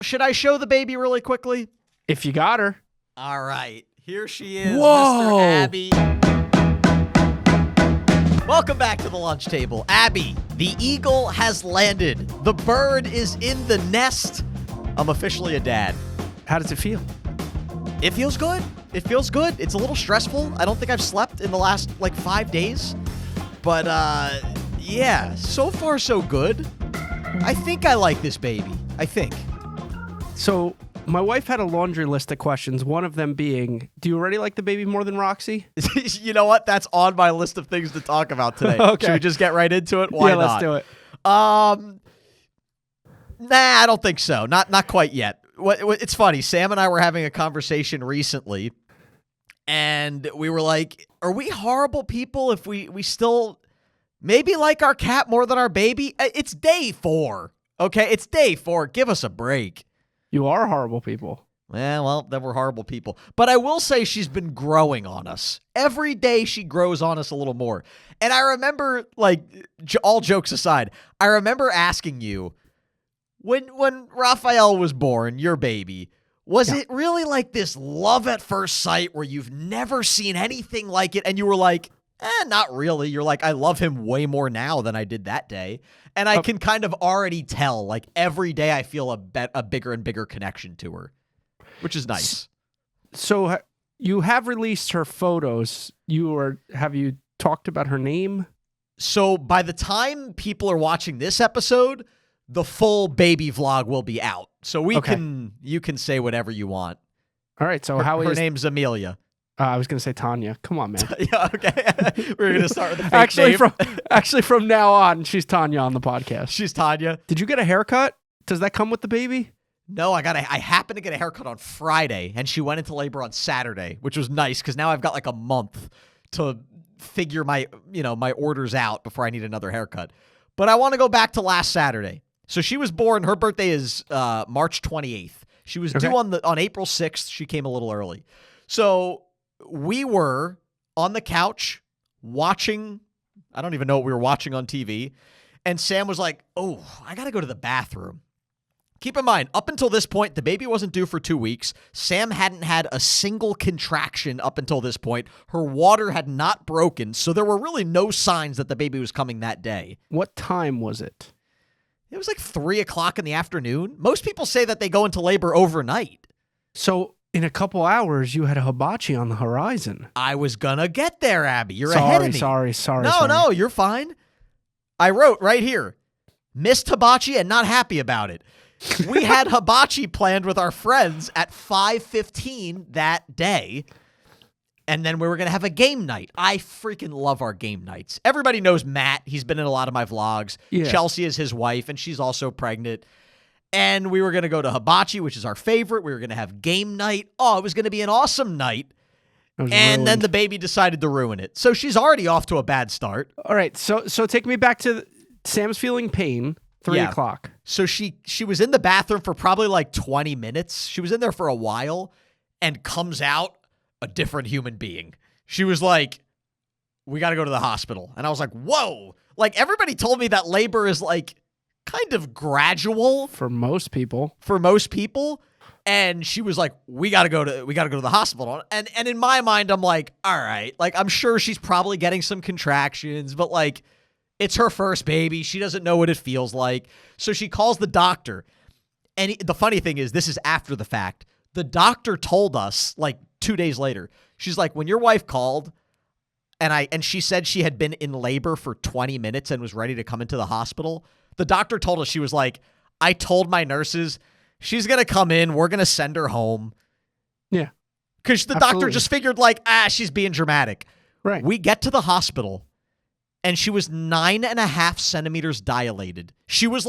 should I show the baby really quickly? If you got her. All right. Here she is, Whoa. Mr. Abby. Welcome back to the lunch table. Abby, the eagle has landed. The bird is in the nest. I'm officially a dad. How does it feel? It feels good. It feels good. It's a little stressful. I don't think I've slept in the last, 5 days. But, yeah, so far so good. I think I like this baby. I think. So, my wife had a laundry list of questions, one of them being, do you already like the baby more than Roxy? You know what? That's on my list of things to talk about today. Okay. Should we just get right into it? Why yeah, not? let's do it. Nah, I don't think so. Not quite yet. It's funny. Sam and I were having a conversation recently, and we were like, are we horrible people if we still maybe like our cat more than our baby? It's day 4, okay? It's day 4. Give us a break. You are horrible people. Well, then we're horrible people. But I will say she's been growing on us. Every day she grows on us a little more. And I remember, all jokes aside, I remember asking you, when Raphael was born, your baby, was it really like this love at first sight where you've never seen anything like it? And you were like, not really. You're like, I love him way more now than I did that day. And I can kind of already tell, every day I feel a bigger and bigger connection to her, which is nice. So you have released her photos. Have you talked about her name? So by the time people are watching this episode, the full baby vlog will be out. So you can say whatever you want. All right. So her name's Amelia. I was going to say Tanya. Come on, man. Yeah, okay. We're going to start with the fake name. Actually, from now on, she's Tanya on the podcast. She's Tanya. Did you get a haircut? Does that come with the baby? No, I happened to get a haircut on Friday, and she went into labor on Saturday, which was nice because now I've got a month to figure my orders out before I need another haircut. But I want to go back to last Saturday. So she was born. Her birthday is March 28th. She was due on April 6th. She came a little early. So we were on the couch watching. I don't even know what we were watching on TV. And Sam was like, oh, I got to go to the bathroom. Keep in mind, up until this point, the baby wasn't due for 2 weeks. Sam hadn't had a single contraction up until this point. Her water had not broken, so there were really no signs that the baby was coming that day. What time was it? It was 3 o'clock in the afternoon. Most people say that they go into labor overnight. So in a couple hours, you had a hibachi on the horizon. I was going to get there, Abby. You're ahead of me. Sorry. No, you're fine. I wrote right here, missed hibachi and not happy about it. We had hibachi planned with our friends at 5:15 that day, and then we were going to have a game night. I freaking love our game nights. Everybody knows Matt. He's been in a lot of my vlogs. Yeah. Chelsea is his wife, and she's also pregnant. And we were going to go to hibachi, which is our favorite. We were going to have game night. Oh, it was going to be an awesome night. And then the baby decided to ruin it. So she's already off to a bad start. All right, so take me back to Sam's feeling pain. 3 o'clock. So she was in the bathroom for probably 20 minutes. She was in there for a while and comes out a different human being. She was like, we got to go to the hospital. And I was like, whoa. Everybody told me that labor is kind of gradual. For most people. And she was like, we got to go to the hospital. And in my mind, I'm like, all right. I'm sure she's probably getting some contractions, but it's her first baby. She doesn't know what it feels like. So she calls the doctor. And the funny thing is, this is after the fact. The doctor told us 2 days later, she's like, when your wife called and she said she had been in labor for 20 minutes and was ready to come into the hospital, the doctor told us, she was like, I told my nurses, she's going to come in. We're going to send her home. Yeah. Because the doctor just figured she's being dramatic. Right. We get to the hospital. And she was 9.5 centimeters dilated. She was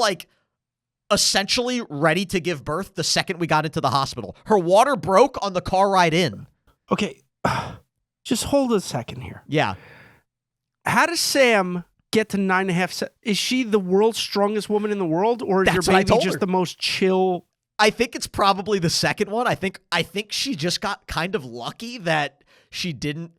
essentially ready to give birth the second we got into the hospital. Her water broke on the car ride in. Okay, just hold a second here. Yeah. How does Sam get to 9.5? Is she the world's strongest woman in the world, or is your baby just the most chill? I think it's probably the second one. I think she just got kind of lucky that she didn't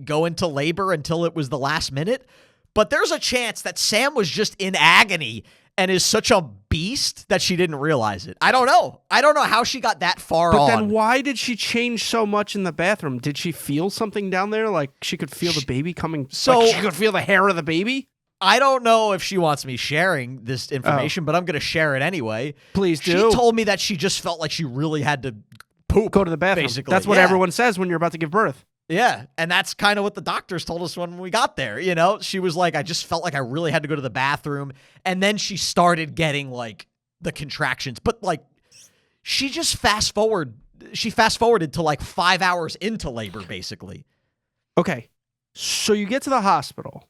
go into labor until it was the last minute. But there's a chance that Sam was just in agony and is such a beast that she didn't realize it. I don't know. I don't know how she got that far on. But then why did she change so much in the bathroom? Did she feel something down there? Like she could feel the baby coming? So like she could feel the hair of the baby? I don't know if she wants me sharing this information, but I'm going to share it anyway. Please do. She told me that she just felt like she really had to poop. Go to the bathroom. Basically. That's what everyone says when you're about to give birth. Yeah, and that's kind of what the doctors told us when we got there, you know? She was like, I just felt like I really had to go to the bathroom, and then she started getting, like, the contractions. But, like, she just fast-forwarded to, like, 5 hours into labor, basically. Okay, so you get to the hospital.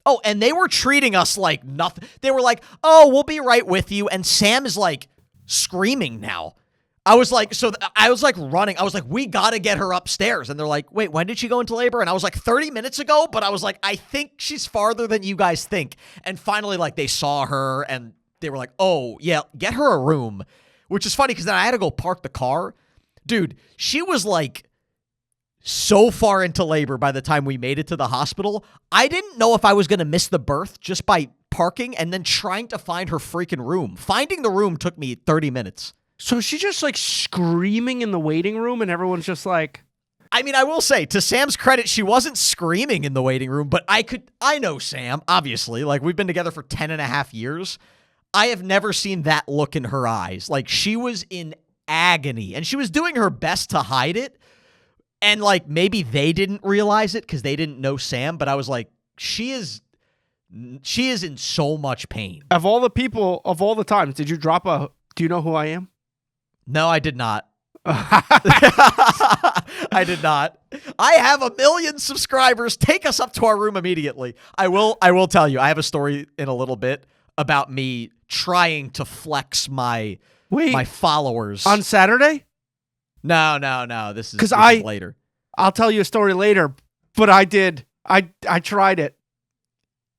Oh, and they were treating us like nothing. They were like, oh, we'll be right with you, and Sam is, like, screaming now. I was like, running. I was like, we got to get her upstairs. And they're like, wait, when did she go into labor? And I was like, 30 minutes ago. But I was like, I think she's farther than you guys think. And finally, like, they saw her and they were like, oh, yeah, get her a room. Which is funny because then I had to go park the car. Dude, she was like so far into labor by the time we made it to the hospital. I didn't know if I was going to miss the birth just by parking and then trying to find her freaking room. Finding the room took me 30 minutes. So she's just like screaming in the waiting room and everyone's just like... I mean, I will say, to Sam's credit, she wasn't screaming in the waiting room, but I know Sam, obviously. Like, we've been together for 10 and a half years. I have never seen that look in her eyes. Like, she was in agony, and she was doing her best to hide it. And, like, maybe they didn't realize it because they didn't know Sam, but I was like, she is in so much pain. Of all the people, of all the times, did you drop a... Do you know who I am? No, I did not. I did not. I have 1 million subscribers. Take us up to our room immediately. I will tell you, I have a story in a little bit about me trying to flex my followers. On Saturday? No. This is later. I'll tell you a story later, but I did. I tried it.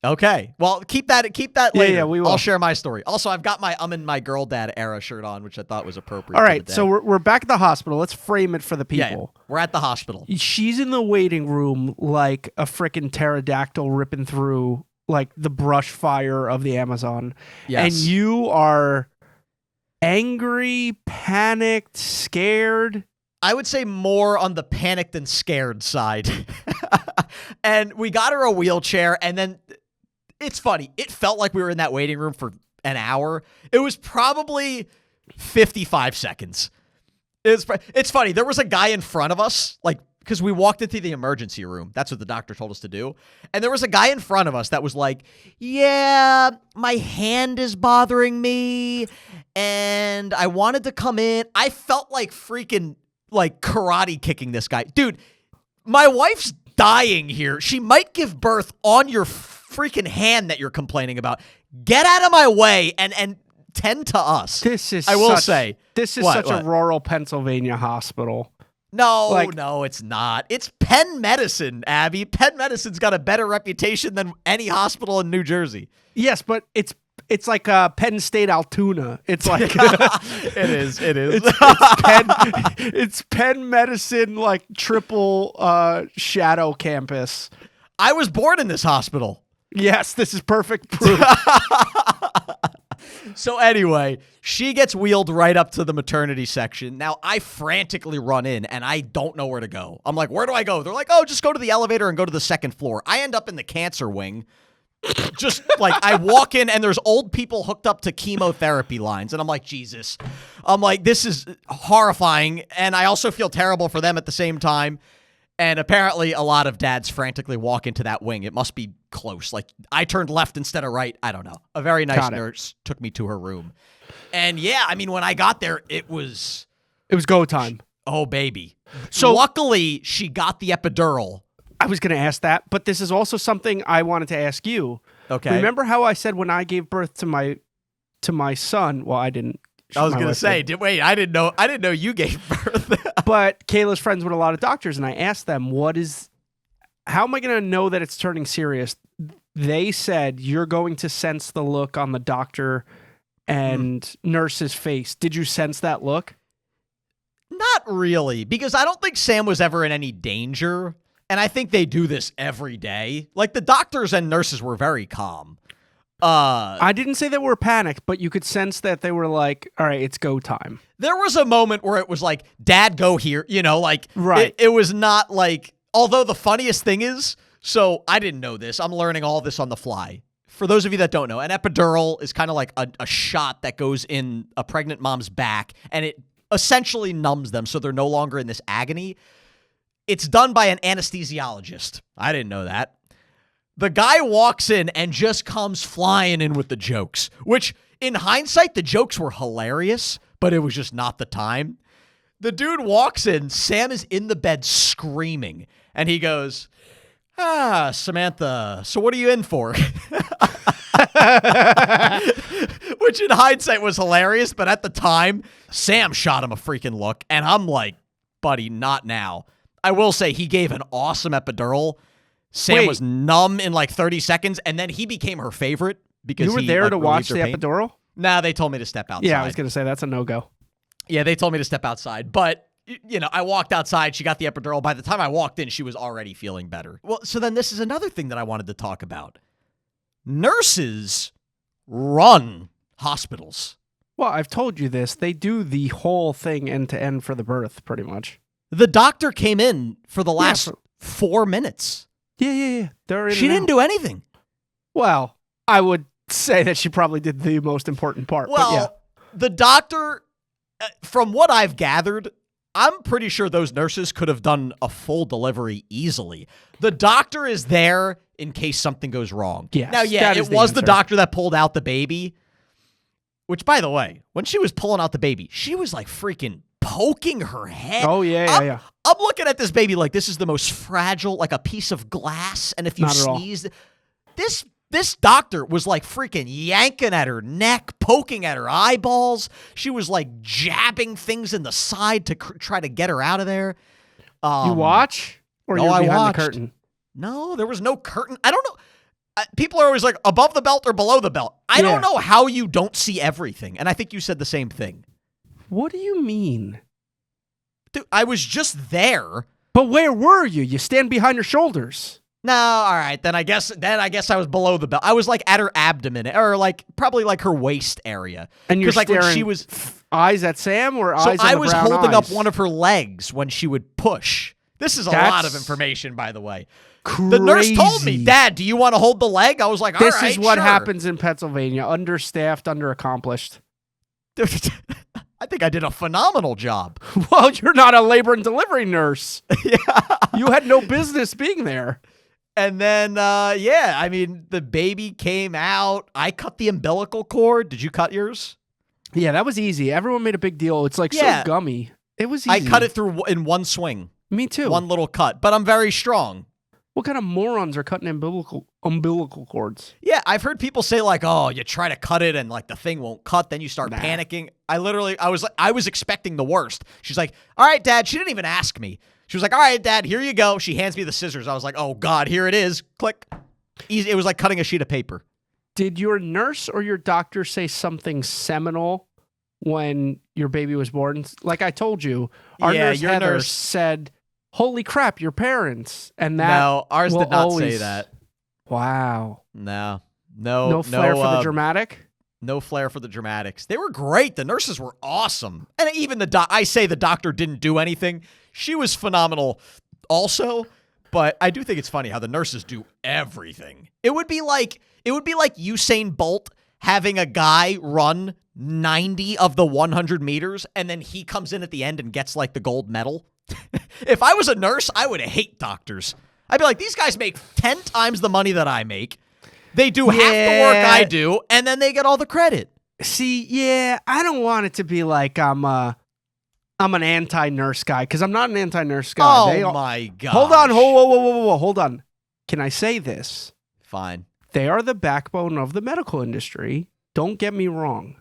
Okay. Well, keep that later. Yeah, we will. I'll share my story. Also, I've got my I'm in my girl dad era shirt on, which I thought was appropriate. All right. So we're back at the hospital. Let's frame it for the people. Yeah, we're at the hospital. She's in the waiting room like a freaking pterodactyl ripping through like the brush fire of the Amazon. Yes. And you are angry, panicked, scared. I would say more on the panicked and scared side. And we got her a wheelchair, and then it's funny. It felt like we were in that waiting room for an hour. It was probably 55 seconds. It's funny. There was a guy in front of us, like, because we walked into the emergency room. That's what the doctor told us to do. And there was a guy in front of us that was like, yeah, my hand is bothering me, and I wanted to come in. I felt like freaking, like, karate kicking this guy. Dude, my wife's dying here. She might give birth on your freaking hand that you're complaining about. Get out of my way and tend to us. This is such a rural Pennsylvania hospital. No, it's not. It's Penn Medicine, Abby. Penn Medicine's got a better reputation than any hospital in New Jersey. Yes, but it's like Penn State Altoona. It's like it is. It's Penn Medicine, like triple shadow campus. I was born in this hospital. Yes, this is perfect proof. So anyway, she gets wheeled right up to the maternity section. Now, I frantically run in, and I don't know where to go. I'm like, where do I go? They're like, oh, just go to the elevator and go to the second floor. I end up in the cancer wing. Just like I walk in, and there's old people hooked up to chemotherapy lines. And I'm like, Jesus. I'm like, this is horrifying. And I also feel terrible for them at the same time. And apparently a lot of dads frantically walk into that wing. It must be close. Like, I turned left instead of right. I don't know. A very nice nurse took me to her room. And yeah, I mean, when I got there, it was go time. Oh, baby. So luckily, she got the epidural. I was going to ask that, but this is also something I wanted to ask you. Okay. Remember how I said when I gave birth to my son, well, I didn't. I was going to say, I didn't know you gave birth. But Kayla's friends with a lot of doctors, and I asked them, how am I going to know that it's turning serious? They said, you're going to sense the look on the doctor and nurse's face. Did you sense that look? Not really, because I don't think Sam was ever in any danger. And I think they do this every day. Like, the doctors and nurses were very calm. I didn't say they were panicked, but you could sense that they were like, all right, it's go time. There was a moment where it was like, Dad, go here. Like, Right. It was not like, although the funniest thing is, so I didn't know this. I'm learning all this on the fly. For those of you that don't know, an epidural is kind of like a shot that goes in a pregnant mom's back, and it essentially numbs them so they're no longer in this agony. It's done by an anesthesiologist. I didn't know that. The guy walks in and just comes flying in with the jokes, which in hindsight, the jokes were hilarious, but it was just not the time. The dude walks in, Sam is in the bed screaming, and he goes, Samantha, so what are you in for? Which in hindsight was hilarious, but at the time, Sam shot him a freaking look, and I'm like, buddy, not now. I will say he gave an awesome epidural. Sam was numb in like 30 seconds, and then he became her favorite because you were there to watch the epidural? Nah, they told me to step outside. Yeah, I was going to say that's a no-go. Yeah, they told me to step outside, but I walked outside. She got the epidural. By the time I walked in, she was already feeling better. Well, so then this is another thing that I wanted to talk about. Nurses run hospitals. Well, I've told you this. They do the whole thing end to end for the birth, pretty much. The doctor came in for the last 4 minutes. Yeah. She didn't do anything. Well, I would say that she probably did the most important part. Well, but yeah. The doctor, from what I've gathered, I'm pretty sure those nurses could have done a full delivery easily. The doctor is there in case something goes wrong. Yes, now, it was the doctor that pulled out the baby, which, by the way, when she was pulling out the baby, she was like freaking poking her head. Oh, yeah. I'm looking at this baby like this is the most fragile, like a piece of glass. And if you sneeze, this doctor was like freaking yanking at her neck, poking at her eyeballs. She was like jabbing things in the side to try to get her out of there. You watch? Or no, you're behind I watched. the curtain? No, there was no curtain. I don't know. People are always like above the belt or below the belt. I don't know how you don't see everything. And I think you said the same thing. What do you mean? Dude, I was just there. But where were you? You stand behind her shoulders. No, all right. Then I guess I was below the belt. I was like at her abdomen, or like probably like her waist area. And you're like staring when she was eyes at Sam or eyes on the I was brown holding eyes? up one of her legs when she would push. This is a lot of information, by the way. Crazy. The nurse told me, Dad, do you want to hold the leg? I was like, all right, This is what sure. happens in Pennsylvania. Understaffed, underaccomplished. I think I did a phenomenal job. Well, you're not a labor and delivery nurse. Yeah. You had no business being there. And then, I mean, the baby came out. I cut the umbilical cord. Did you cut yours? Yeah, that was easy. Everyone made a big deal. It's like so gummy. It was easy. I cut it through in one swing. Me too. One little cut. But I'm very strong. What kind of morons are cutting umbilical cords? Yeah, I've heard people say like, "Oh, you try to cut it and like the thing won't cut, then you start panicking." I was expecting the worst. She's like, "All right, Dad." She didn't even ask me. She was like, "All right, Dad, here you go." She hands me the scissors. I was like, "Oh God, here it is." Click. Easy. It was like cutting a sheet of paper. Did your nurse or your doctor say something seminal when your baby was born? Like I told you, our nurse Heather said, "Holy crap, your parents!" And that ours did not say that. Wow. No flair for the dramatic. No flair for the dramatics. They were great. The nurses were awesome, and even I say the doctor didn't do anything. She was phenomenal, also. But I do think it's funny how the nurses do everything. It would be like Usain Bolt having a guy run 90 of the 100 meters, and then he comes in at the end and gets like the gold medal. If I was a nurse, I would hate doctors. I'd be like, these guys make 10 times the money that I make. They do half the work I do, and then they get all the credit. See, I don't want it to be like I'm an anti-nurse guy, because I'm not an anti-nurse guy. Oh, my God. Hold on. Whoa. Hold on. Can I say this? Fine. They are the backbone of the medical industry. Don't get me wrong.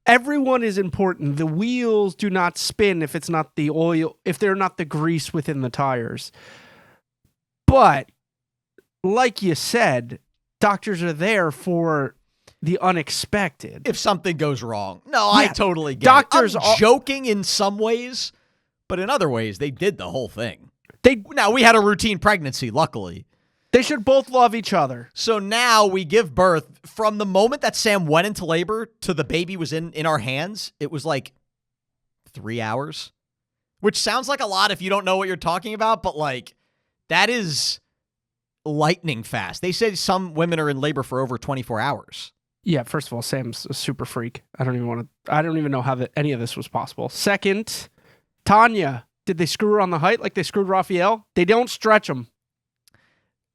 Everyone is important. The wheels do not spin if it's not the oil, if they're not the grease within the tires. But like you said, doctors are there for the unexpected. If something goes wrong. No, I totally get doctors it. I'm joking in some ways, but in other ways, they did the whole thing. Now, we had a routine pregnancy, luckily. They should both love each other. So now we give birth. From the moment that Sam went into labor to the baby was in our hands, it was like 3 hours, which sounds like a lot if you don't know what you're talking about, but like that is lightning fast. They say some women are in labor for over 24 hours. Yeah, first of all, Sam's a super freak. I don't even know how any of this was possible. Second, Tanya, did they screw her on the height like they screwed Raphael? They don't stretch them.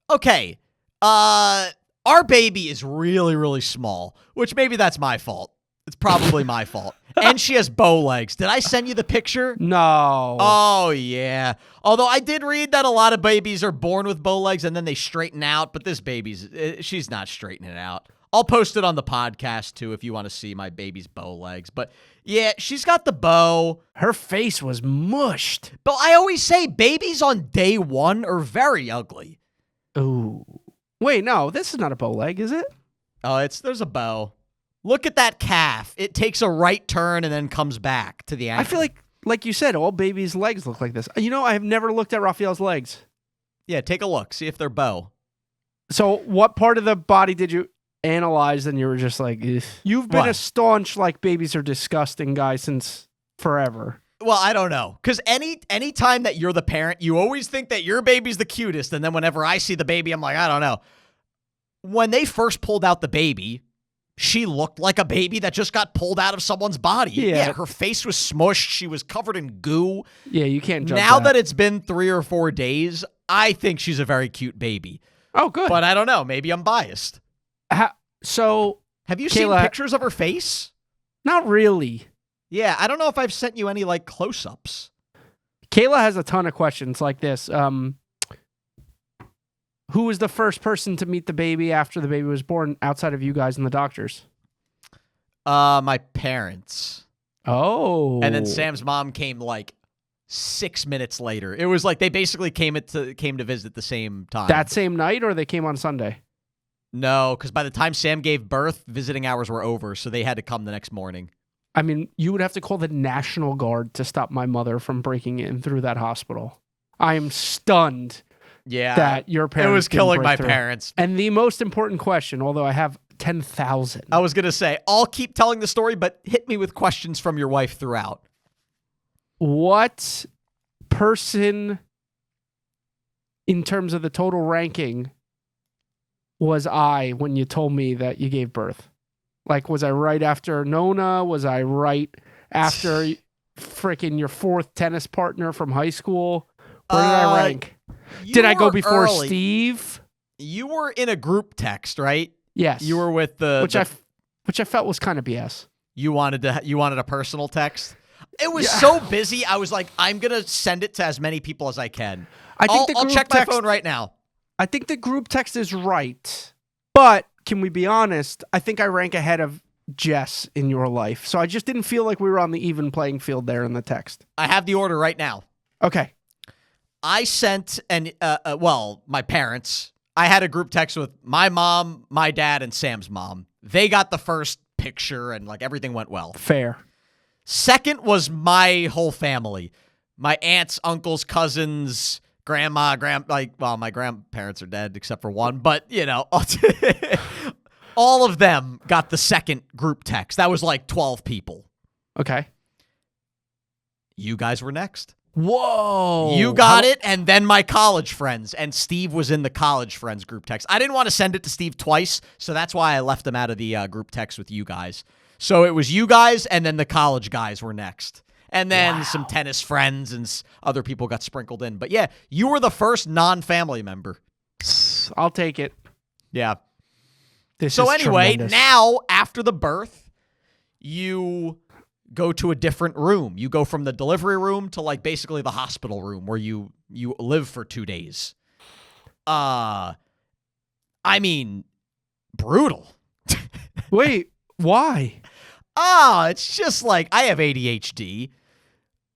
Okay. Our baby is really, really small, which maybe that's my fault. It's probably my fault. And she has bow legs. Did I send you the picture? No. Oh, yeah. Although I did read that a lot of babies are born with bow legs and then they straighten out, but this she's not straightening out. I'll post it on the podcast, too, if you want to see my baby's bow legs. But, yeah, she's got the bow. Her face was mushed. But I always say babies on day one are very ugly. Ooh. Wait, no, this is not a bow leg, is it? Oh, there's a bow. Look at that calf. It takes a right turn and then comes back to the ankle. I feel like you said, all babies' legs look like this. You know, I have never looked at Raphael's legs. Yeah, take a look. See if they're bow. So what part of the body did you analyze and you were just like, ugh. You've been a staunch, like, babies are disgusting guy since forever. Well, I don't know. Because any time that you're the parent, you always think that your baby's the cutest. And then whenever I see the baby, I'm like, I don't know. When they first pulled out the baby, she looked like a baby that just got pulled out of someone's body. Yeah, her face was smushed. She was covered in goo. Yeah, you can't judge Now that it's been 3 or 4 days, I think she's a very cute baby. Oh, good. But I don't know. Maybe I'm biased. So, have you Kayla, seen pictures of her face? Not really. Yeah, I don't know if I've sent you any, like, close-ups. Kayla has a ton of questions like this. Who was the first person to meet the baby after the baby was born outside of you guys and the doctors? My parents. Oh. And then Sam's mom came, like, 6 minutes later. It was like they basically came to visit at the same time. That same night, or they came on Sunday? No, because by the time Sam gave birth, visiting hours were over, so they had to come the next morning. I mean, you would have to call the National Guard to stop my mother from breaking in through that hospital. I am stunned that your parents... It was killing my through. parents. And the most important question, although I have 10,000. I was going to say, I'll keep telling the story, but hit me with questions from your wife throughout. What person, in terms of the total ranking, was I when you told me that you gave birth? Like, was I right after Nona? Was I right after freaking your 4th tennis partner from high school? Where did I rank? Did I go before early. Steve? You were in a group text, right? Yes. You were with which I felt was kind of BS. You wanted a personal text? It was so busy. I was like, I'm going to send it to as many people as I can. I'll check my phone right now. I think the group text is right, but can we be honest? I think I rank ahead of Jess in your life. So I just didn't feel like we were on the even playing field there in the text. I have the order right now. Okay. I sent my parents. I had a group text with my mom, my dad, and Sam's mom. They got the first picture and like everything went well. Fair. Second was my whole family. My aunts, uncles, cousins, grandma, my grandparents are dead except for one, but you know, all of them got the second group text. That was like 12 people. Okay. You guys were next. Whoa. You got it, and then my college friends, and Steve was in the college friends group text. I didn't want to send it to Steve twice, so that's why I left him out of the group text with you guys. So it was you guys, and then the college guys were next. And then some tennis friends and other people got sprinkled in. But yeah, you were the first non-family member. I'll take it. Yeah. So anyway, tremendous. now after the birth, you go to a different room. You go from the delivery room to like basically the hospital room where you live for 2 days. I mean, brutal. Wait, why? It's just like I have ADHD.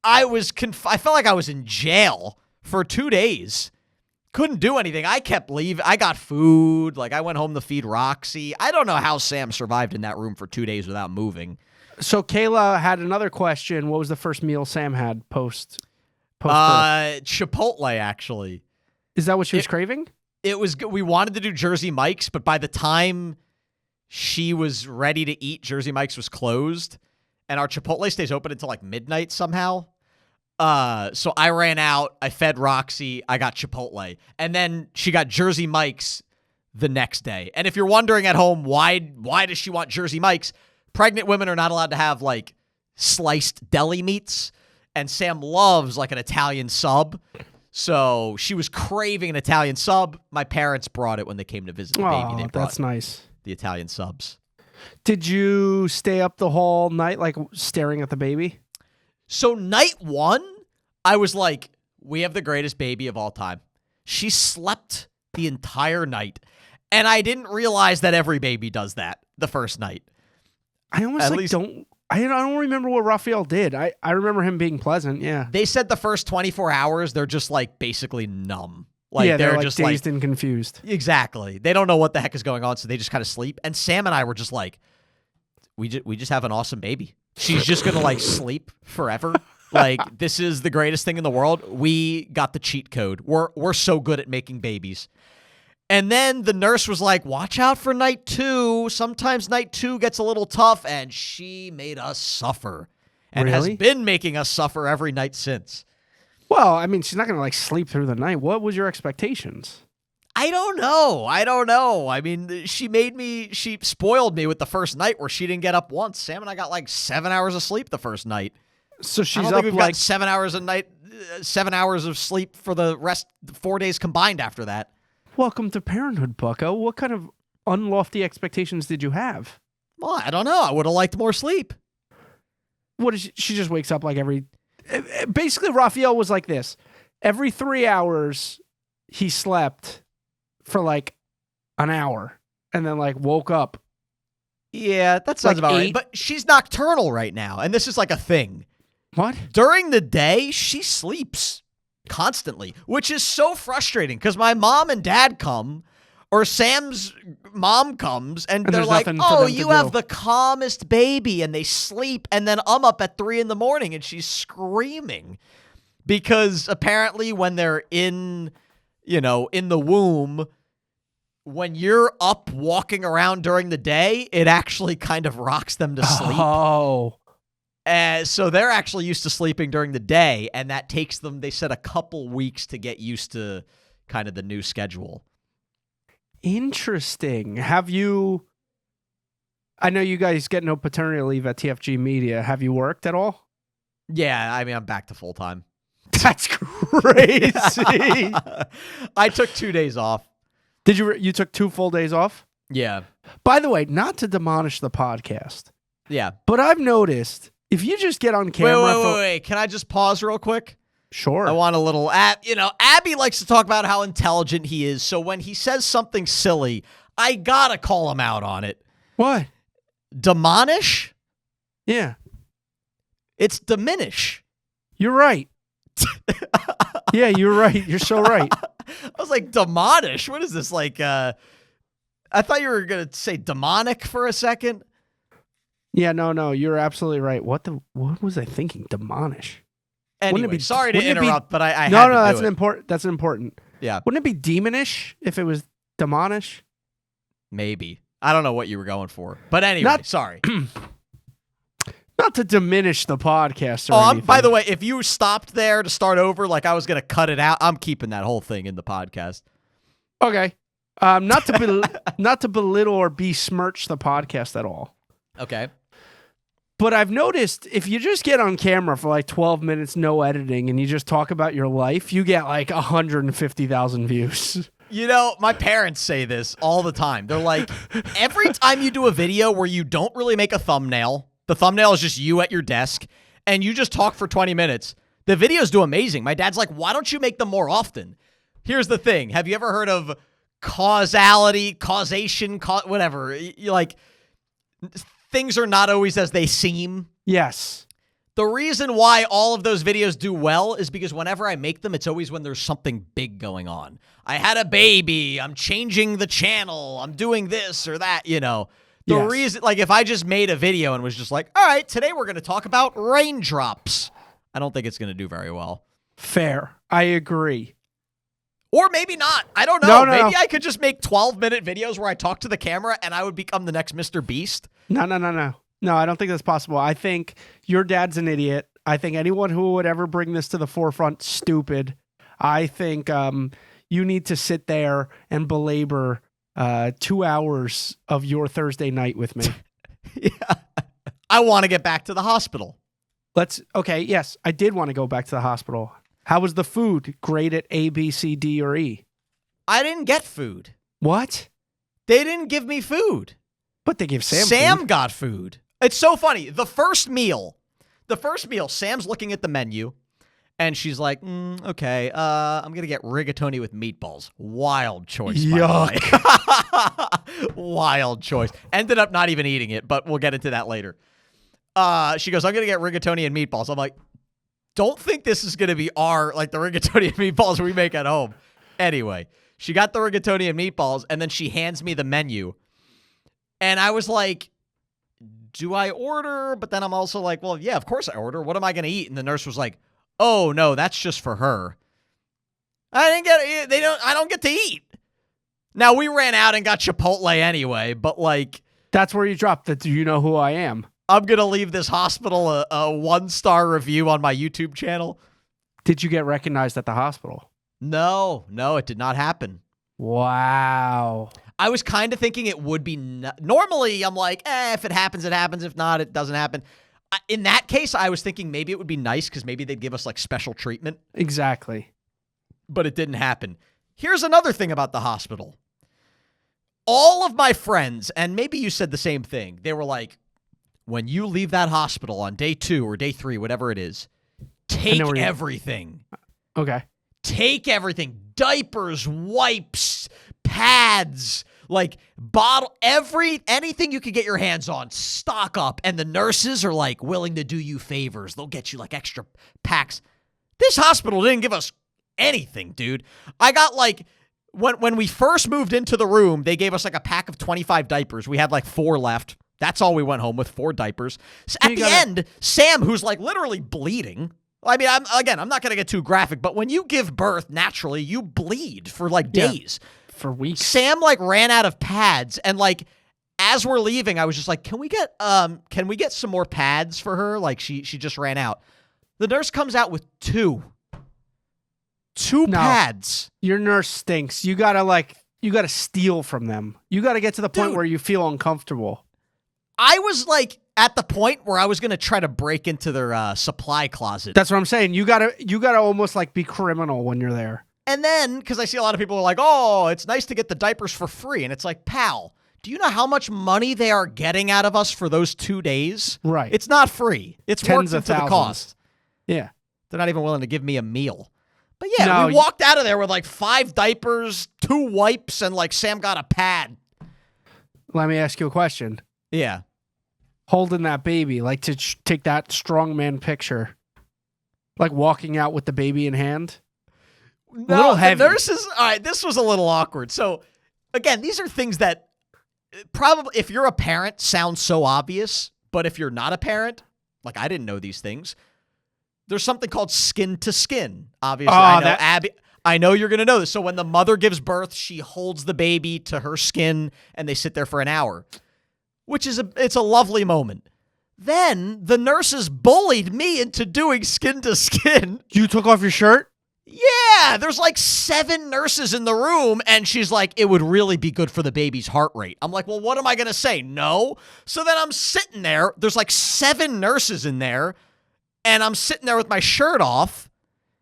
I felt like I was in jail for 2 days. Couldn't do anything. I kept leaving. I got food. Like I went home to feed Roxy. I don't know how Sam survived in that room for 2 days without moving. So Kayla had another question. What was the first meal Sam had post birth? Chipotle, actually. Is that what she was craving? It was good. We wanted to do Jersey Mike's, but by the time she was ready to eat, Jersey Mike's was closed, and our Chipotle stays open until like midnight somehow. So I ran out, I fed Roxy, I got Chipotle, and then she got Jersey Mike's the next day. And if you're wondering at home, why does she want Jersey Mike's? Pregnant women are not allowed to have like sliced deli meats, and Sam loves like an Italian sub. So she was craving an Italian sub. My parents brought it when they came to visit the baby. They brought that's nice. The Italian subs. Did you stay up the whole night, like staring at the baby? So night one, I was like, we have the greatest baby of all time. She slept the entire night. And I didn't realize that every baby does that the first night. I almost I don't remember what Raphael did. I remember him being pleasant, yeah. They said the first 24 hours, they're just like basically numb. Like yeah, they're like just dazed and confused. Exactly. They don't know what the heck is going on, so they just kind of sleep. And Sam and I were just like, we just have an awesome baby. She's just going to like sleep forever. Like, this is the greatest thing in the world. We got the cheat code. We're so good at making babies. And then the nurse was like, watch out for night 2. Sometimes night 2 gets a little tough, and she made us suffer and has been making us suffer every night since. Well, I mean, she's not going to like sleep through the night. What was your expectations? I don't know. I mean, she spoiled me with the first night where she didn't get up once. Sam and I got like 7 hours of sleep the first night. So she's I don't up think we've like got 7 hours a night, 7 hours of sleep for the rest 4 days combined after that. Welcome to parenthood, Bucko. What kind of unlofty expectations did you have? Well, I don't know. I would have liked more sleep. What is she just wakes up like every... Basically, Raphael was like this. Every 3 hours, he slept for like an hour and then like woke up. Yeah, that sounds Like about 8? right. But she's nocturnal right now, and this is like a thing. What? During the day, she sleeps constantly, which is so frustrating because my mom and dad come, or Sam's mom comes, and they're like, oh, you have the calmest baby, and they sleep, and then I'm up at 3 a.m, and she's screaming because apparently when they're in the womb, when you're up walking around during the day, it actually kind of rocks them to sleep. Oh. So they're actually used to sleeping during the day, and that takes them, they said, a couple weeks to get used to kind of the new schedule. Interesting. I know you guys get no paternity leave at TFG Media. Have you worked at all? Yeah, I mean, I'm back to full time. That's crazy. I took 2 days off. Did you took 2 full days off? Yeah. By the way, not to demolish the podcast. Yeah. But I've noticed if you just get on camera... Wait. Can I just pause real quick? Sure. I want a little... Abby likes to talk about how intelligent he is, so when he says something silly, I gotta call him out on it. What? Demonish? Yeah. It's diminish. You're right. Yeah, you're right. You're so right. I was like, demonish? What is this, like... I thought you were going to say demonic for a second. Yeah, no, you're absolutely right. What was I thinking? Demonish. Anyway, sorry to interrupt, but I no, had to that's do it. That's important. Yeah. Wouldn't it be demonish if it was demonish? Maybe. I don't know what you were going for. But anyway, sorry. Not to diminish the podcast or anything. By the way, if you stopped there to start over, like I was going to cut it out, I'm keeping that whole thing in the podcast. Okay. Not to belittle or besmirch the podcast at all. Okay. But I've noticed if you just get on camera for like 12 minutes, no editing, and you just talk about your life, you get like 150,000 views. You know, my parents say this all the time. They're like, every time you do a video where you don't really make a thumbnail, the thumbnail is just you at your desk, and you just talk for 20 minutes, the videos do amazing. My dad's like, why don't you make them more often? Here's the thing. Have you ever heard of causation, whatever? You like... Things are not always as they seem. Yes. The reason why all of those videos do well is because whenever I make them, it's always when there's something big going on. I had a baby. I'm changing the channel. I'm doing this or that, The reason, like if I just made a video and was just like, all right, today we're going to talk about raindrops, I don't think it's going to do very well. Fair. I agree. Or maybe not. I don't know. No. Maybe I could just make 12-minute videos where I talk to the camera and I would become the next Mr. Beast. No. No, I don't think that's possible. I think your dad's an idiot. I think anyone who would ever bring this to the forefront, stupid. I think you need to sit there and belabor 2 hours of your Thursday night with me. Yeah. I want to get back to the hospital. Okay, yes, I did want to go back to the hospital. How was the food? Grade at A, B, C, D, or E? I didn't get food. What? They didn't give me food. But they gave Sam Sam got food. It's so funny. The first meal, Sam's looking at the menu, and she's like, okay, I'm going to get rigatoni with meatballs. Wild choice, by the way. Wild choice. Ended up not even eating it, but we'll get into that later. She goes, I'm going to get rigatoni and meatballs. I'm like, don't think this is going to be the rigatoni and meatballs we make at home. Anyway, she got the rigatoni and meatballs, and then she hands me the menu. And I was like, do I order? But then I'm also like, well, yeah, of course I order. What am I going to eat? And the nurse was like, oh, no, that's just for her. I don't get to eat. Now, we ran out and got Chipotle anyway, but like. That's where you dropped the, do you know who I am? I'm going to leave this hospital a 1-star review on my YouTube channel. Did you get recognized at the hospital? No, it did not happen. Wow. I was kind of thinking it would be. Normally, I'm like, if it happens, it happens. If not, it doesn't happen. In that case, I was thinking maybe it would be nice because maybe they'd give us like special treatment. Exactly. But it didn't happen. Here's another thing about the hospital. All of my friends, and maybe you said the same thing, they were like, when you leave that hospital on day 2 or day 3, whatever it is, take everything. Okay. Take everything. Diapers, wipes, pads, like anything you could get your hands on, stock up. And the nurses are like willing to do you favors. They'll get you like extra packs. This hospital didn't give us anything, dude. I got like, when we first moved into the room, they gave us like a pack of 25 diapers. We had like 4 left. That's all we went home with, 4 diapers. So at the end, Sam, who's like literally bleeding. I mean, I'm not going to get too graphic, but when you give birth, naturally, you bleed for like days. For weeks. Sam like ran out of pads, and like as we're leaving, I was just like, can we get some more pads for her? Like she just ran out. The nurse comes out with 2 pads. Your nurse stinks. You gotta steal from them. You gotta get to the point where you feel uncomfortable. I was like at the point where I was going to try to break into their supply closet. That's what I'm saying. You gotta almost like be criminal when you're there. And then, because I see a lot of people are like, oh, it's nice to get the diapers for free. And it's like, pal, do you know how much money they are getting out of us for those 2 days? Right. It's not free. It's Tens worked of into the thousands. cost. Yeah. They're not even willing to give me a meal. But yeah, we walked out of there with like 5 diapers, 2 wipes, and like Sam got a pad. Let me ask you a question. Yeah. Holding that baby, like to take that strongman picture, like walking out with the baby in hand. No, little heavy. The nurses. All right, this was a little awkward. So, again, these are things that probably, if you're a parent, sound so obvious. But if you're not a parent, like I didn't know these things. There's something called skin to skin. Obviously, I know Abby. I know you're gonna know this. So when the mother gives birth, she holds the baby to her skin, and they sit there for an hour. Which is it's a lovely moment. Then the nurses bullied me into doing skin to skin. You took off your shirt? Yeah, there's like 7 nurses in the room, and she's like, it would really be good for the baby's heart rate. I'm like, well, what am I going to say? No. So then I'm sitting there. There's like 7 nurses in there, and I'm sitting there with my shirt off.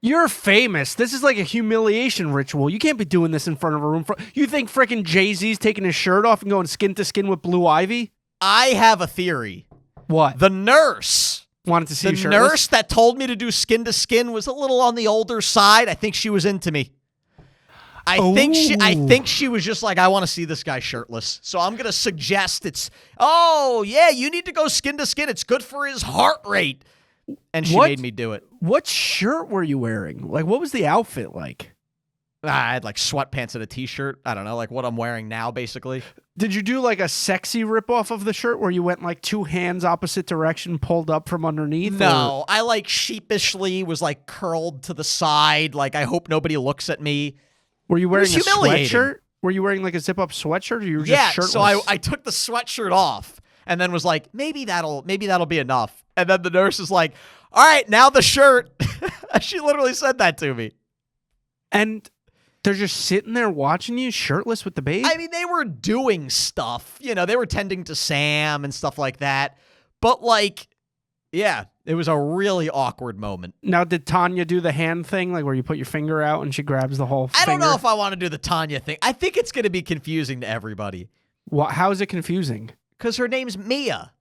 You're famous. This is like a humiliation ritual. You can't be doing this in front of a room. You think frickin' Jay-Z's taking his shirt off and going skin to skin with Blue Ivy? I have a theory. What? The nurse wanted to see you shirtless? shirtless? The nurse that told me to do skin to skin was a little on the older side. I think she was into me. I think she was just like, I want to see this guy shirtless. So I'm going to suggest you need to go skin to skin. It's good for his heart rate. And she made me do it. What shirt were you wearing? Like, what was the outfit like? I had like sweatpants and a t-shirt. I don't know, like what I'm wearing now, basically. Did you do like a sexy ripoff of the shirt where you went like 2 hands opposite direction pulled up from underneath? No, I like sheepishly was like curled to the side. Like, I hope nobody looks at me. Were you wearing a humiliating. sweatshirt? Were you wearing like a zip-up sweatshirt, or you were just shirtless? So I took the sweatshirt off and then was like, maybe that'll be enough. And then the nurse is like, all right, now the shirt. She literally said that to me. And they're just sitting there watching you shirtless with the baby? I mean, they were doing stuff. You know, they were tending to Sam and stuff like that. But like, yeah, it was a really awkward moment. Now, did Tanya do the hand thing, like where you put your finger out and she grabs the whole finger? I don't know if I want to do the Tanya thing. I think it's going to be confusing to everybody. How is it confusing? Because her name's Mia.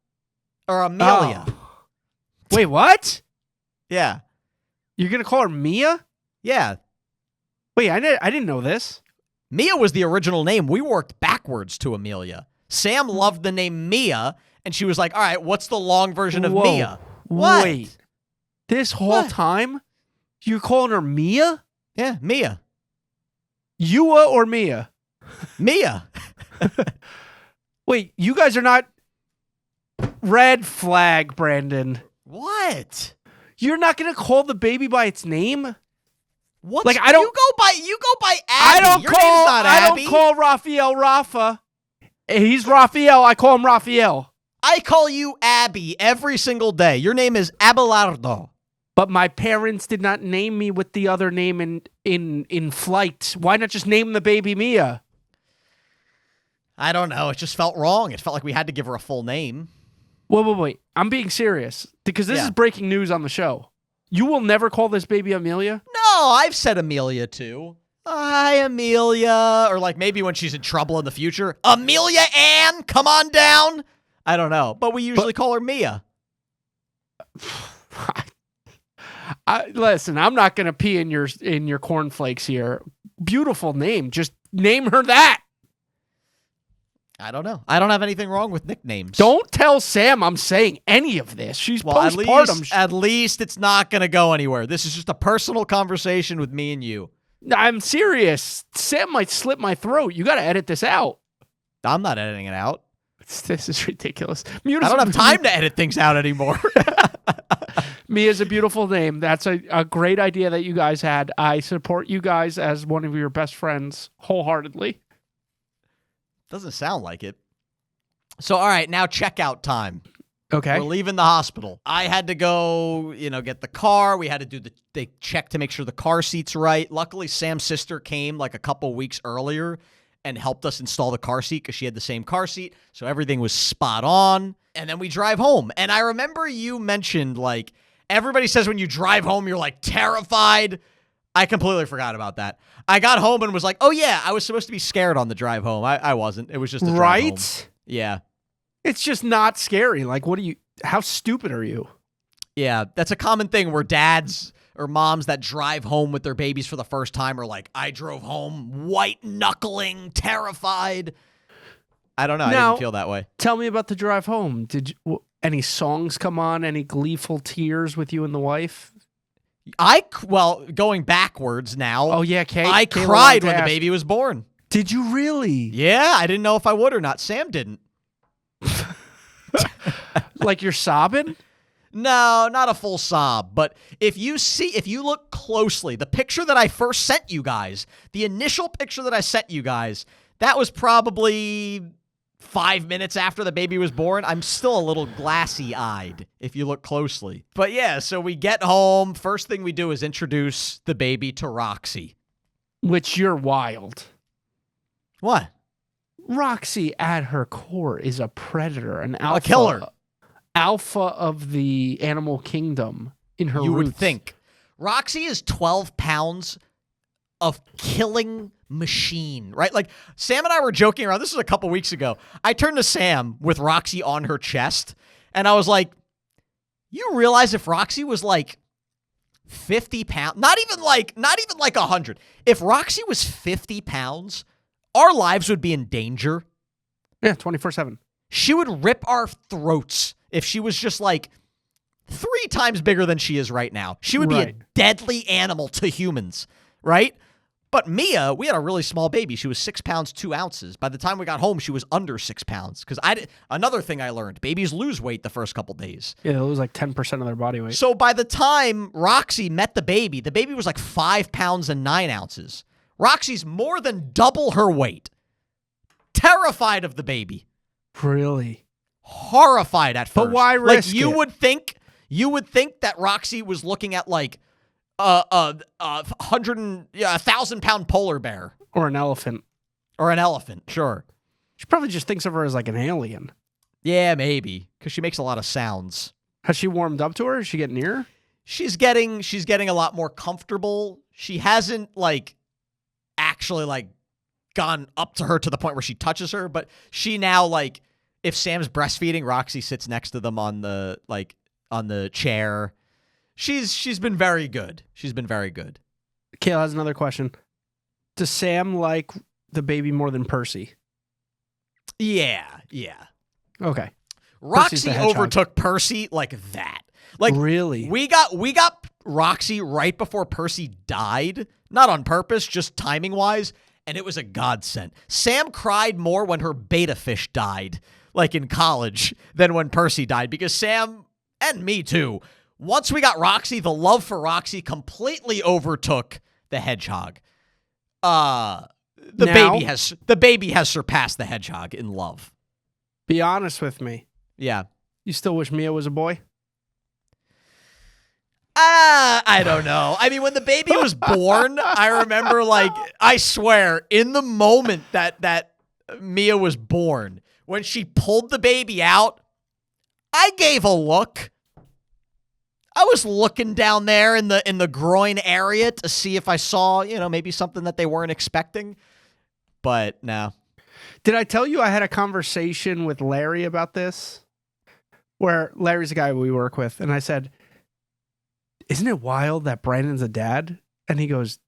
Or Amelia. Oh. Wait, what? Yeah. You're going to call her Mia? Yeah. Wait, I didn't know this. Mia was the original name. We worked backwards to Amelia. Sam loved the name Mia, and she was like, all right, what's the long version of Mia? What? Wait. This whole time, you're calling her Mia? Yeah, Mia. Yua or Mia? Mia. Wait, you guys are not... Red flag, Brandon. What? You're not going to call the baby by its name? What? Like, I don't... You go by Abby. Your name's not Abby. I don't call Raphael Rafa. He's Raphael. I call him Raphael. I call you Abby every single day. Your name is Abelardo. But my parents did not name me with the other name in flight. Why not just name the baby Mia? I don't know. It just felt wrong. It felt like we had to give her a full name. Wait. I'm being serious. Because this is breaking news on the show. You will never call this baby Amelia? No, I've said Amelia too. Hi, Amelia. Or like maybe when she's in trouble in the future. Amelia Ann, come on down. I don't know. But we usually call her Mia. Listen, I'm not going to pee in your cornflakes here. Beautiful name. Just name her that. I don't know. I don't have anything wrong with nicknames. Don't tell Sam I'm saying any of this. She's postpartum. At least it's not going to go anywhere. This is just a personal conversation with me and you. I'm serious. Sam might slit my throat. You got to edit this out. I'm not editing it out. This is ridiculous. I don't have time to edit things out anymore. Mia's a beautiful name. That's a great idea that you guys had. I support you guys as one of your best friends wholeheartedly. Doesn't sound like it. So, all right, now checkout time. Okay. We're leaving the hospital. I had to go, get the car. We had to do they check to make sure the car seat's right. Luckily, Sam's sister came like a couple weeks earlier and helped us install the car seat because she had the same car seat. So everything was spot on. And then we drive home. And I remember you mentioned, like, everybody says when you drive home, you're, like, terrified. I completely forgot about that. I got home and was like, oh, yeah, I was supposed to be scared on the drive home. I wasn't. It was just a drive home. Yeah. It's just not scary. Like, how stupid are you? Yeah, that's a common thing where dads or moms that drive home with their babies for the first time are like, I drove home white-knuckling, terrified. I don't know. I didn't feel that way. Tell me about the drive home. Did any songs come on? Any gleeful tears with you and the wife? Going backwards now. Oh, yeah, Kate. I cried when the baby was born. Did you really? Yeah, I didn't know if I would or not. Sam didn't. Like you're sobbing? No, not a full sob. But if you look closely, the picture that I first sent you guys, the initial picture that I sent you guys, that was probably 5 minutes after the baby was born. I'm still a little glassy-eyed if you look closely. But yeah, so we get home. First thing we do is introduce the baby to Roxy. Which you're wild. What? Roxy at her core is a predator, an alpha. A killer. Alpha of the animal kingdom in her You roots. would think. Roxy is 12 pounds of killing machine, right? Like, Sam and I were joking around. This was a couple weeks ago. I turned to Sam with Roxy on her chest, and I was like, you realize if Roxy was like 50 pounds, not even like 100. If Roxy was 50 pounds, our lives would be in danger. Yeah, 24/7. She would rip our throats if she was just like 3 times bigger than she is right now. She would be a deadly animal to humans, right? But Mia, we had a really small baby. She was 6 pounds, 2 ounces. By the time we got home, she was under 6 pounds. Because another thing I learned, babies lose weight the first couple days. Yeah, they lose like 10% of their body weight. So by the time Roxy met the baby was like 5 pounds and 9 ounces. Roxy's more than double her weight. Terrified of the baby. Really? Horrified at first. But why risk like you it? would think that Roxy was looking at like a 1,000-pound polar bear Or an elephant. or an elephant. Sure. She probably just thinks of her as like an alien. Yeah, maybe because she makes a lot of sounds. Has she warmed up to her? Is she getting near? She's getting a lot more comfortable. She hasn't like actually like gone up to her to the point where she touches her, but she now like if Sam's breastfeeding, Roxy sits next to them on the chair. She's been very good. She's been very good. Kayla has another question. Does Sam like the baby more than Percy? Yeah. Okay. Roxy the hedgehog. overtook Percy like that. Like Really? we got Roxy right before Percy died, not on purpose, just timing wise, and it was a godsend. Sam cried more when her beta fish died, like in college, than when Percy died because Sam and me too. Once we got Roxy, the love for Roxy completely overtook the hedgehog. The baby has surpassed the hedgehog in love. Be honest with me. Yeah. You still wish Mia was a boy? I don't know. I mean, when the baby was born, I remember, like, I swear, in the moment that Mia was born, when she pulled the baby out, I gave a look. I was looking down there in the groin area to see if I saw, maybe something that they weren't expecting. But no. Did I tell you I had a conversation with Larry about this? Where Larry's a guy we work with, and I said, isn't it wild that Brandon's a dad? And he goes,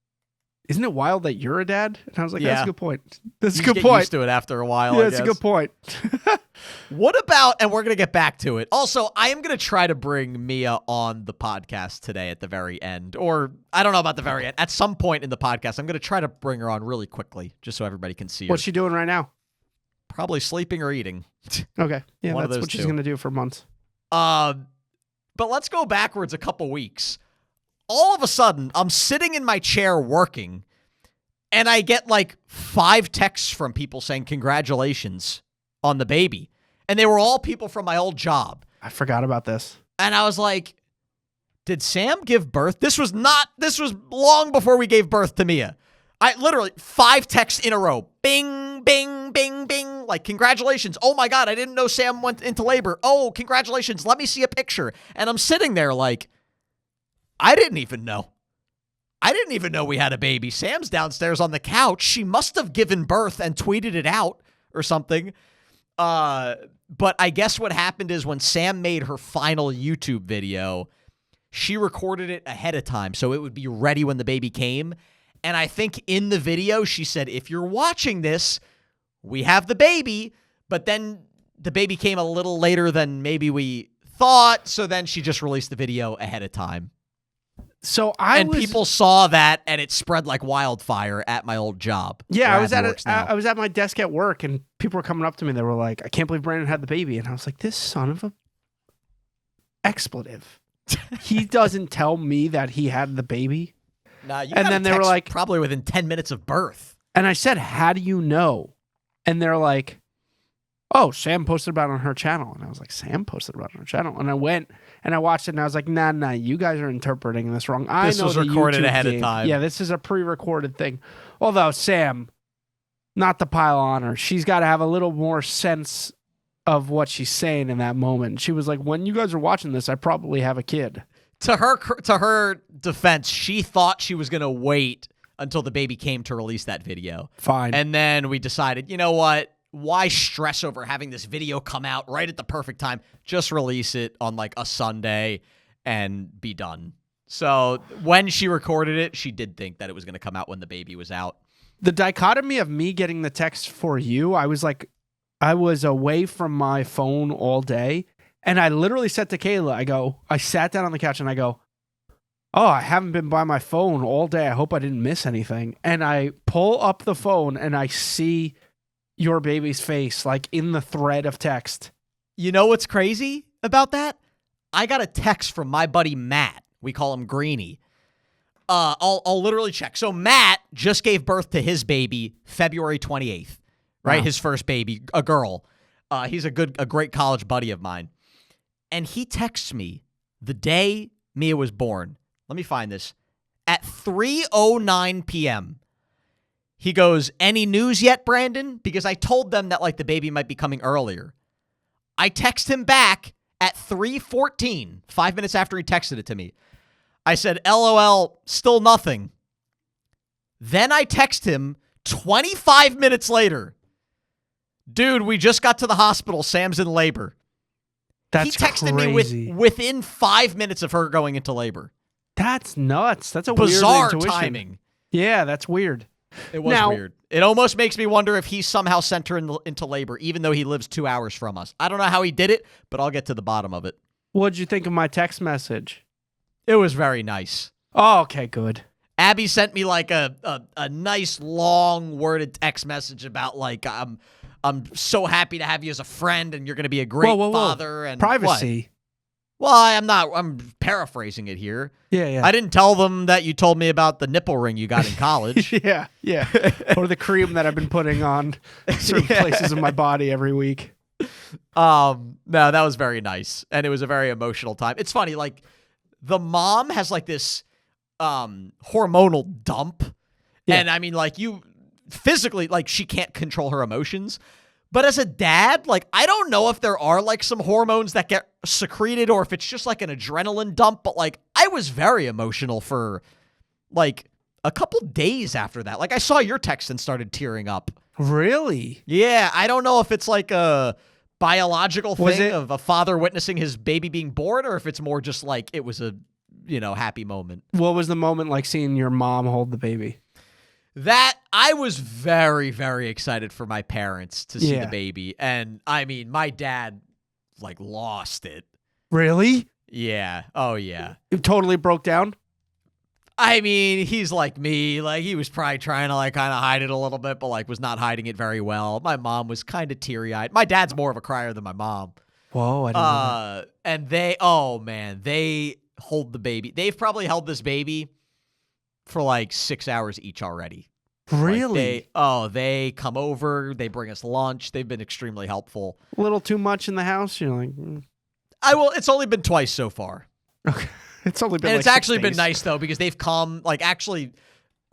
isn't it wild that you're a dad? And I was like, that's a good point. That's a good point. Used to it after a while, Yeah, that's a good point. What about, and we're going to get back to it. Also, I am going to try to bring Mia on the podcast today at the very end. Or, I don't know about the very end. At some point in the podcast, I'm going to try to bring her on really quickly, just so everybody can see her. What's she doing right now? Probably sleeping or eating. Okay. Yeah, One of that's those what she's two. going to do for months. But let's go backwards a couple weeks. All of a sudden, I'm sitting in my chair working, and I get like 5 texts from people saying congratulations on the baby. And they were all people from my old job. I forgot about this. And I was like, did Sam give birth? This was long before we gave birth to Mia. I literally 5 texts in a row. Bing, bing, bing, bing. Like, congratulations. Oh my God, I didn't know Sam went into labor. Oh, congratulations. Let me see a picture. And I'm sitting there like, I didn't even know. I didn't even know we had a baby. Sam's downstairs on the couch. She must have given birth and tweeted it out or something. But I guess what happened is when Sam made her final YouTube video, she recorded it ahead of time so it would be ready when the baby came. And I think in the video, she said, if you're watching this, we have the baby. But then the baby came a little later than maybe we thought. So then she just released the video ahead of time. So people saw that, and it spread like wildfire at my old job. Yeah, I was at my desk at work, and people were coming up to me. They were like, "I can't believe Brandon had the baby," and I was like, "This son of a expletive! He doesn't tell me that he had the baby." Nah, you and then they were like, probably within 10 minutes of birth. And I said, "How do you know?" And they're like, "Oh, Sam posted about it on her channel." And I was like, "Sam posted about it on her channel?" And I went and I watched it, and I was like, nah, you guys are interpreting this wrong. This was recorded YouTube ahead of game. time. Yeah, this is a pre-recorded thing. Although, Sam, not to pile on her, she's got to have a little more sense of what she's saying in that moment. She was like, when you guys are watching this, I probably have a kid. To her defense, she thought she was going to wait until the baby came to release that video. Fine. And then we decided, you know what? Why stress over having this video come out right at the perfect time? Just release it on like a Sunday and be done. So when she recorded it, she did think that it was going to come out when the baby was out. The dichotomy of me getting the text for you, I was away from my phone all day. And I literally said to Kayla, I sat down on the couch and I go, oh, I haven't been by my phone all day. I hope I didn't miss anything. And I pull up the phone and I see your baby's face, like in the thread of text. You know what's crazy about that? I got a text from my buddy Matt. We call him Greenie. I'll literally check. So Matt just gave birth to his baby February 28th, right? Wow. His first baby, a girl. He's a great college buddy of mine. And he texts me the day Mia was born. Let me find this. At 3:09 p.m. He goes, "Any news yet, Brandon?" Because I told them that like the baby might be coming earlier. I text him back at 3:14, 5 minutes after he texted it to me. I said, "LOL, still nothing." Then I text him 25 minutes later. "Dude, we just got to the hospital. Sam's in labor." That's he texted crazy. me within 5 minutes of her going into labor. That's nuts. That's a Bizarre weird intuition. timing. Yeah, that's weird. It was weird. It almost makes me wonder if he somehow sent her into labor, even though he lives 2 hours from us. I don't know how he did it, but I'll get to the bottom of it. What'd you think of my text message? It was very nice. Oh, okay, good. Abby sent me like a nice long worded text message about like I'm so happy to have you as a friend and you're going to be a great Whoa. father and Privacy. What? Well, I'm paraphrasing it here. Yeah. I didn't tell them that you told me about the nipple ring you got in college. yeah. Or the cream that I've been putting on certain places of my body every week. No, that was very nice. And it was a very emotional time. It's funny, like the mom has like this hormonal dump. Yeah. And I mean, like you physically, like she can't control her emotions. But as a dad, like I don't know if there are like some hormones that get secreted or if it's just like an adrenaline dump. But like I was very emotional for like a couple days after that. Like I saw your text and started tearing up. Really? Yeah, I don't know if it's like a biological Was thing it- of a father witnessing his baby being born or if it's more just like it was a, happy moment. What was the moment like seeing your mom hold the baby? That I was very, very excited for my parents to see Yeah. the baby. And I mean, my dad like lost it. Really? Yeah. Oh, yeah. It totally broke down? I mean, he's like me. Like he was probably trying to like kind of hide it a little bit, but like was not hiding it very well. My mom was kind of teary-eyed. My dad's more of a crier than my mom. Whoa, I didn't know that. And they hold the baby. They've probably held this baby for like 6 hours each already. Really? Like they come over, they bring us lunch. They've been extremely helpful. A little too much in the house? You're like, It's only been twice so far. okay. It's only been And like it's 6 actually been days. nice though, because they've come, like actually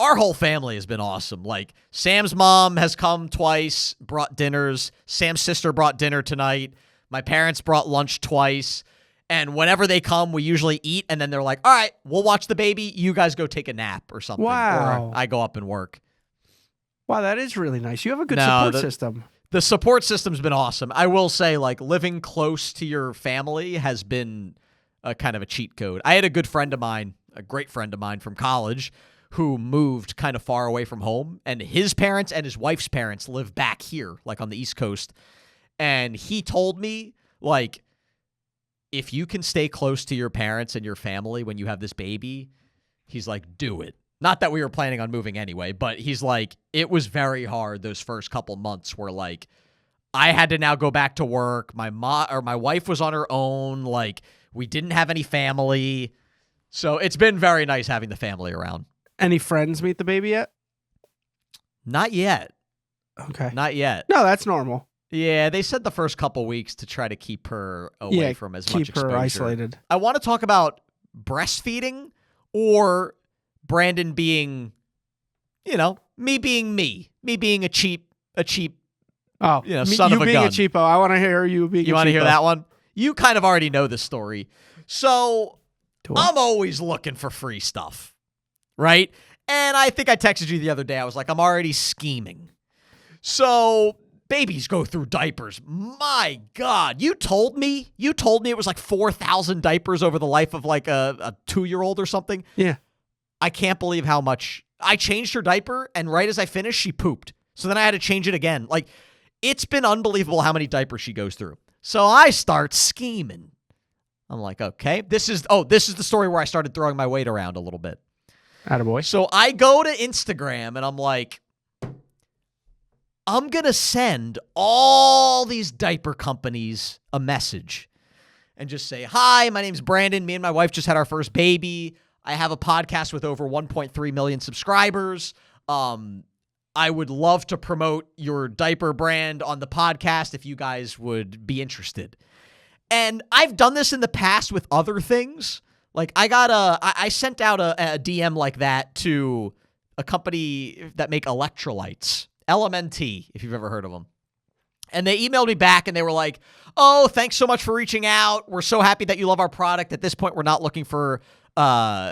our whole family has been awesome. Like Sam's mom has come twice, brought dinners. Sam's sister brought dinner tonight. My parents brought lunch twice. And whenever they come, we usually eat. And then they're like, all right, we'll watch the baby. You guys go take a nap or something. Wow. Or I go up and work. Wow, that is really nice. You have a good No, support system. The support system's been awesome. I will say, like, living close to your family has been a kind of a cheat code. I had a good friend of mine, a great friend of mine from college, who moved kind of far away from home. And his parents and his wife's parents live back here, like on the East Coast. And he told me, like, if you can stay close to your parents and your family when you have this baby, he's like, do it. Not that we were planning on moving anyway, but he's like, it was very hard those first couple months where like I had to now go back to work. My wife was on her own. Like we didn't have any family. So it's been very nice having the family around. Any friends meet the baby yet? Not yet. Okay. Not yet. No, that's normal. Yeah, they said the first couple weeks to try to keep her away from as much Keep exposure. her isolated. I want to talk about breastfeeding or Brandon being, me being me being a cheap, Oh, son you of a being gun. a cheapo. I want to hear you being. You want to hear that one? You kind of already know the story. So I'm always looking for free stuff, right? And I think I texted you the other day. I was like, I'm already scheming. So babies go through diapers. My God, you told me it was like 4,000 diapers over the life of like a 2-year-old or something. Yeah. I can't believe how much I changed her diaper, and right as I finished, she pooped. So then I had to change it again. Like, it's been unbelievable how many diapers she goes through. So I start scheming. I'm like, okay, this is the story where I started throwing my weight around a little bit. Attaboy. So I go to Instagram and I'm like, I'm going to send all these diaper companies a message and just say, hi, my name's Brandon. Me and my wife just had our first baby. I have a podcast with over 1.3 million subscribers. I would love to promote your diaper brand on the podcast if you guys would be interested. And I've done this in the past with other things. Like I sent out a DM like that to a company that make electrolytes, LMNT, if you've ever heard of them. And they emailed me back and they were like, oh, thanks so much for reaching out. We're so happy that you love our product. At this point, we're not looking for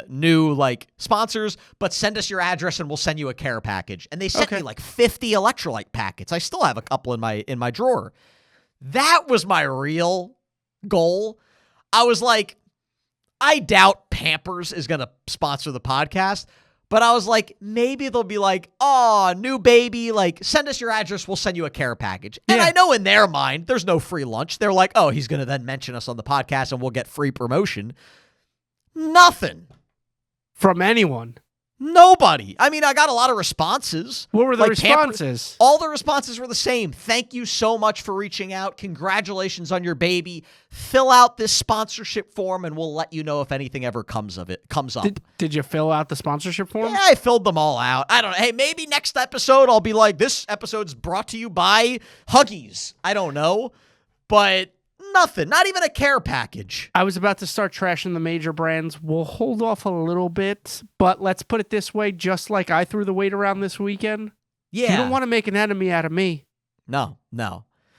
new sponsors, but send us your address and we'll send you a care package. And they sent me like 50 electrolyte packets. I still have a couple in my drawer. That was my real goal. I was like, I doubt Pampers is going to sponsor the podcast, but I was like, maybe they'll be like, oh, new baby, send us your address, we'll send you a care package. And I know in their mind, there's no free lunch. They're like, oh, he's going to then mention us on the podcast and we'll get free promotion. Nothing. From anyone. Nobody. I mean, I got a lot of responses. What were the responses? All the responses were the same. Thank you so much for reaching out. Congratulations on your baby. Fill out this sponsorship form and we'll let you know if anything ever comes up. Did you fill out the sponsorship form? Yeah, I filled them all out. I don't know. Hey, maybe next episode I'll be like, this episode's brought to you by Huggies. I don't know. But nothing. Not even a care package. I was about to start trashing the major brands. We'll hold off a little bit, but let's put it this way, just like I threw the weight around this weekend. Yeah. You don't want to make an enemy out of me. No.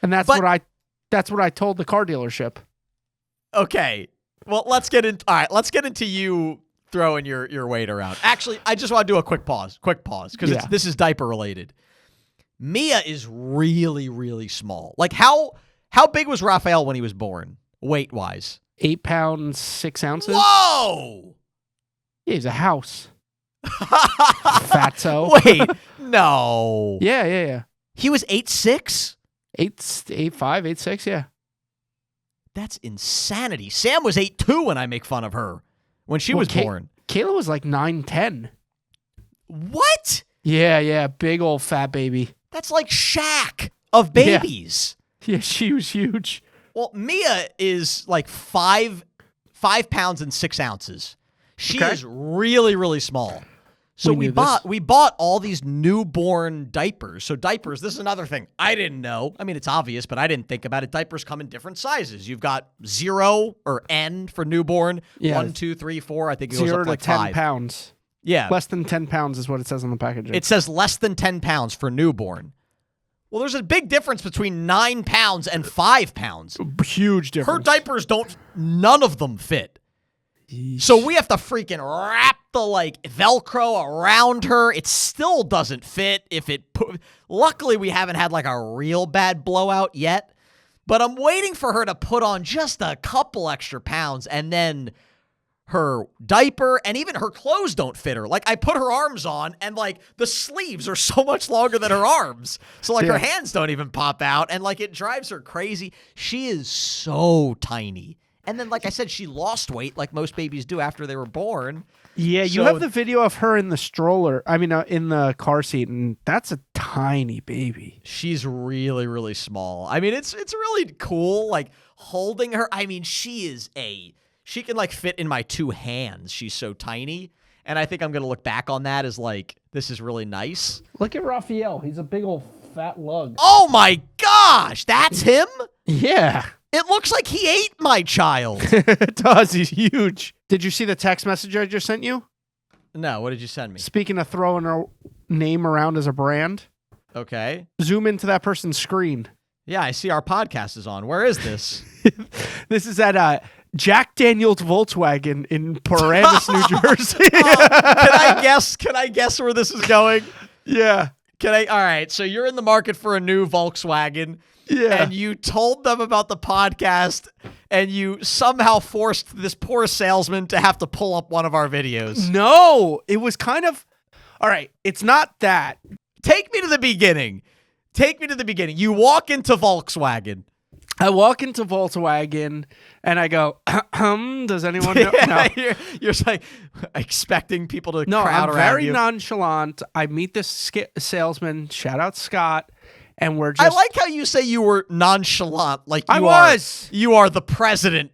And that's what I told the car dealership. Okay. Well, let's get into you throwing your weight around. Actually, I just want to do a quick pause because this is diaper related. Mia is really, really small. Like how big was Raphael when he was born, weight-wise? 8 pounds, 6 ounces. Whoa! Yeah, he's a house. Fatso. Wait, no. Yeah. He was 8'6"? 8'5", 8'6", yeah. That's insanity. Sam was 8'2" when I make fun of her when she was born. Kayla was like 9'10". What? Yeah, big old fat baby. That's like Shaq of babies. Yeah, she was huge. Well, Mia is like 5 pounds and 6 ounces. She is really, really small. So we bought all these newborn diapers. So diapers, this is another thing I didn't know. I mean, it's obvious, but I didn't think about it. Diapers come in different sizes. You've got 0 or N for newborn. Yeah. 1, 2, 3, 4. I think it goes up to like 10 5 pounds. Yeah. Less than 10 pounds is what it says on the packaging. It says less than 10 pounds for newborn. Well, there's a big difference between 9 pounds and 5 pounds. Huge difference. Her diapers none of them fit. Yeesh. So we have to freaking wrap the Velcro around her. It still doesn't fit. Luckily, we haven't had a real bad blowout yet. But I'm waiting for her to put on just a couple extra pounds, and then her diaper and even her clothes don't fit her. I put her arms on and the sleeves are so much longer than her arms. So her hands don't even pop out and it drives her crazy. She is so tiny. And then I said, she lost weight like most babies do after they were born. Yeah, you have the video of her in the stroller. I mean, in the car seat, and that's a tiny baby. She's really, really small. I mean, it's really cool holding her. I mean, she can fit in my 2 hands. She's so tiny. And I think I'm going to look back on that as this is really nice. Look at Raphael. He's a big old fat lug. Oh my gosh. That's him? Yeah. It looks like he ate my child. It does. He's huge. Did you see the text message I just sent you? No. What did you send me? Speaking of throwing a name around as a brand. Okay. Zoom into that person's screen. Yeah, I see our podcast is on. Where is this? This is at Jack Daniels Volkswagen in Paramus, New Jersey. Can I guess where this is going? Yeah. All right. So you're in the market for a new Volkswagen. Yeah. And you told them about the podcast, and you somehow forced this poor salesman to have to pull up one of our videos. No, it was kind of... All right, it's not that. Take me to the beginning. You walk into Volkswagen. I walk into Volkswagen, and I go, does anyone know? No. You're expecting people to crowd around you. No, I'm very nonchalant. I meet this salesman, shout out Scott, and we're just... I like how you say you were nonchalant. You are the president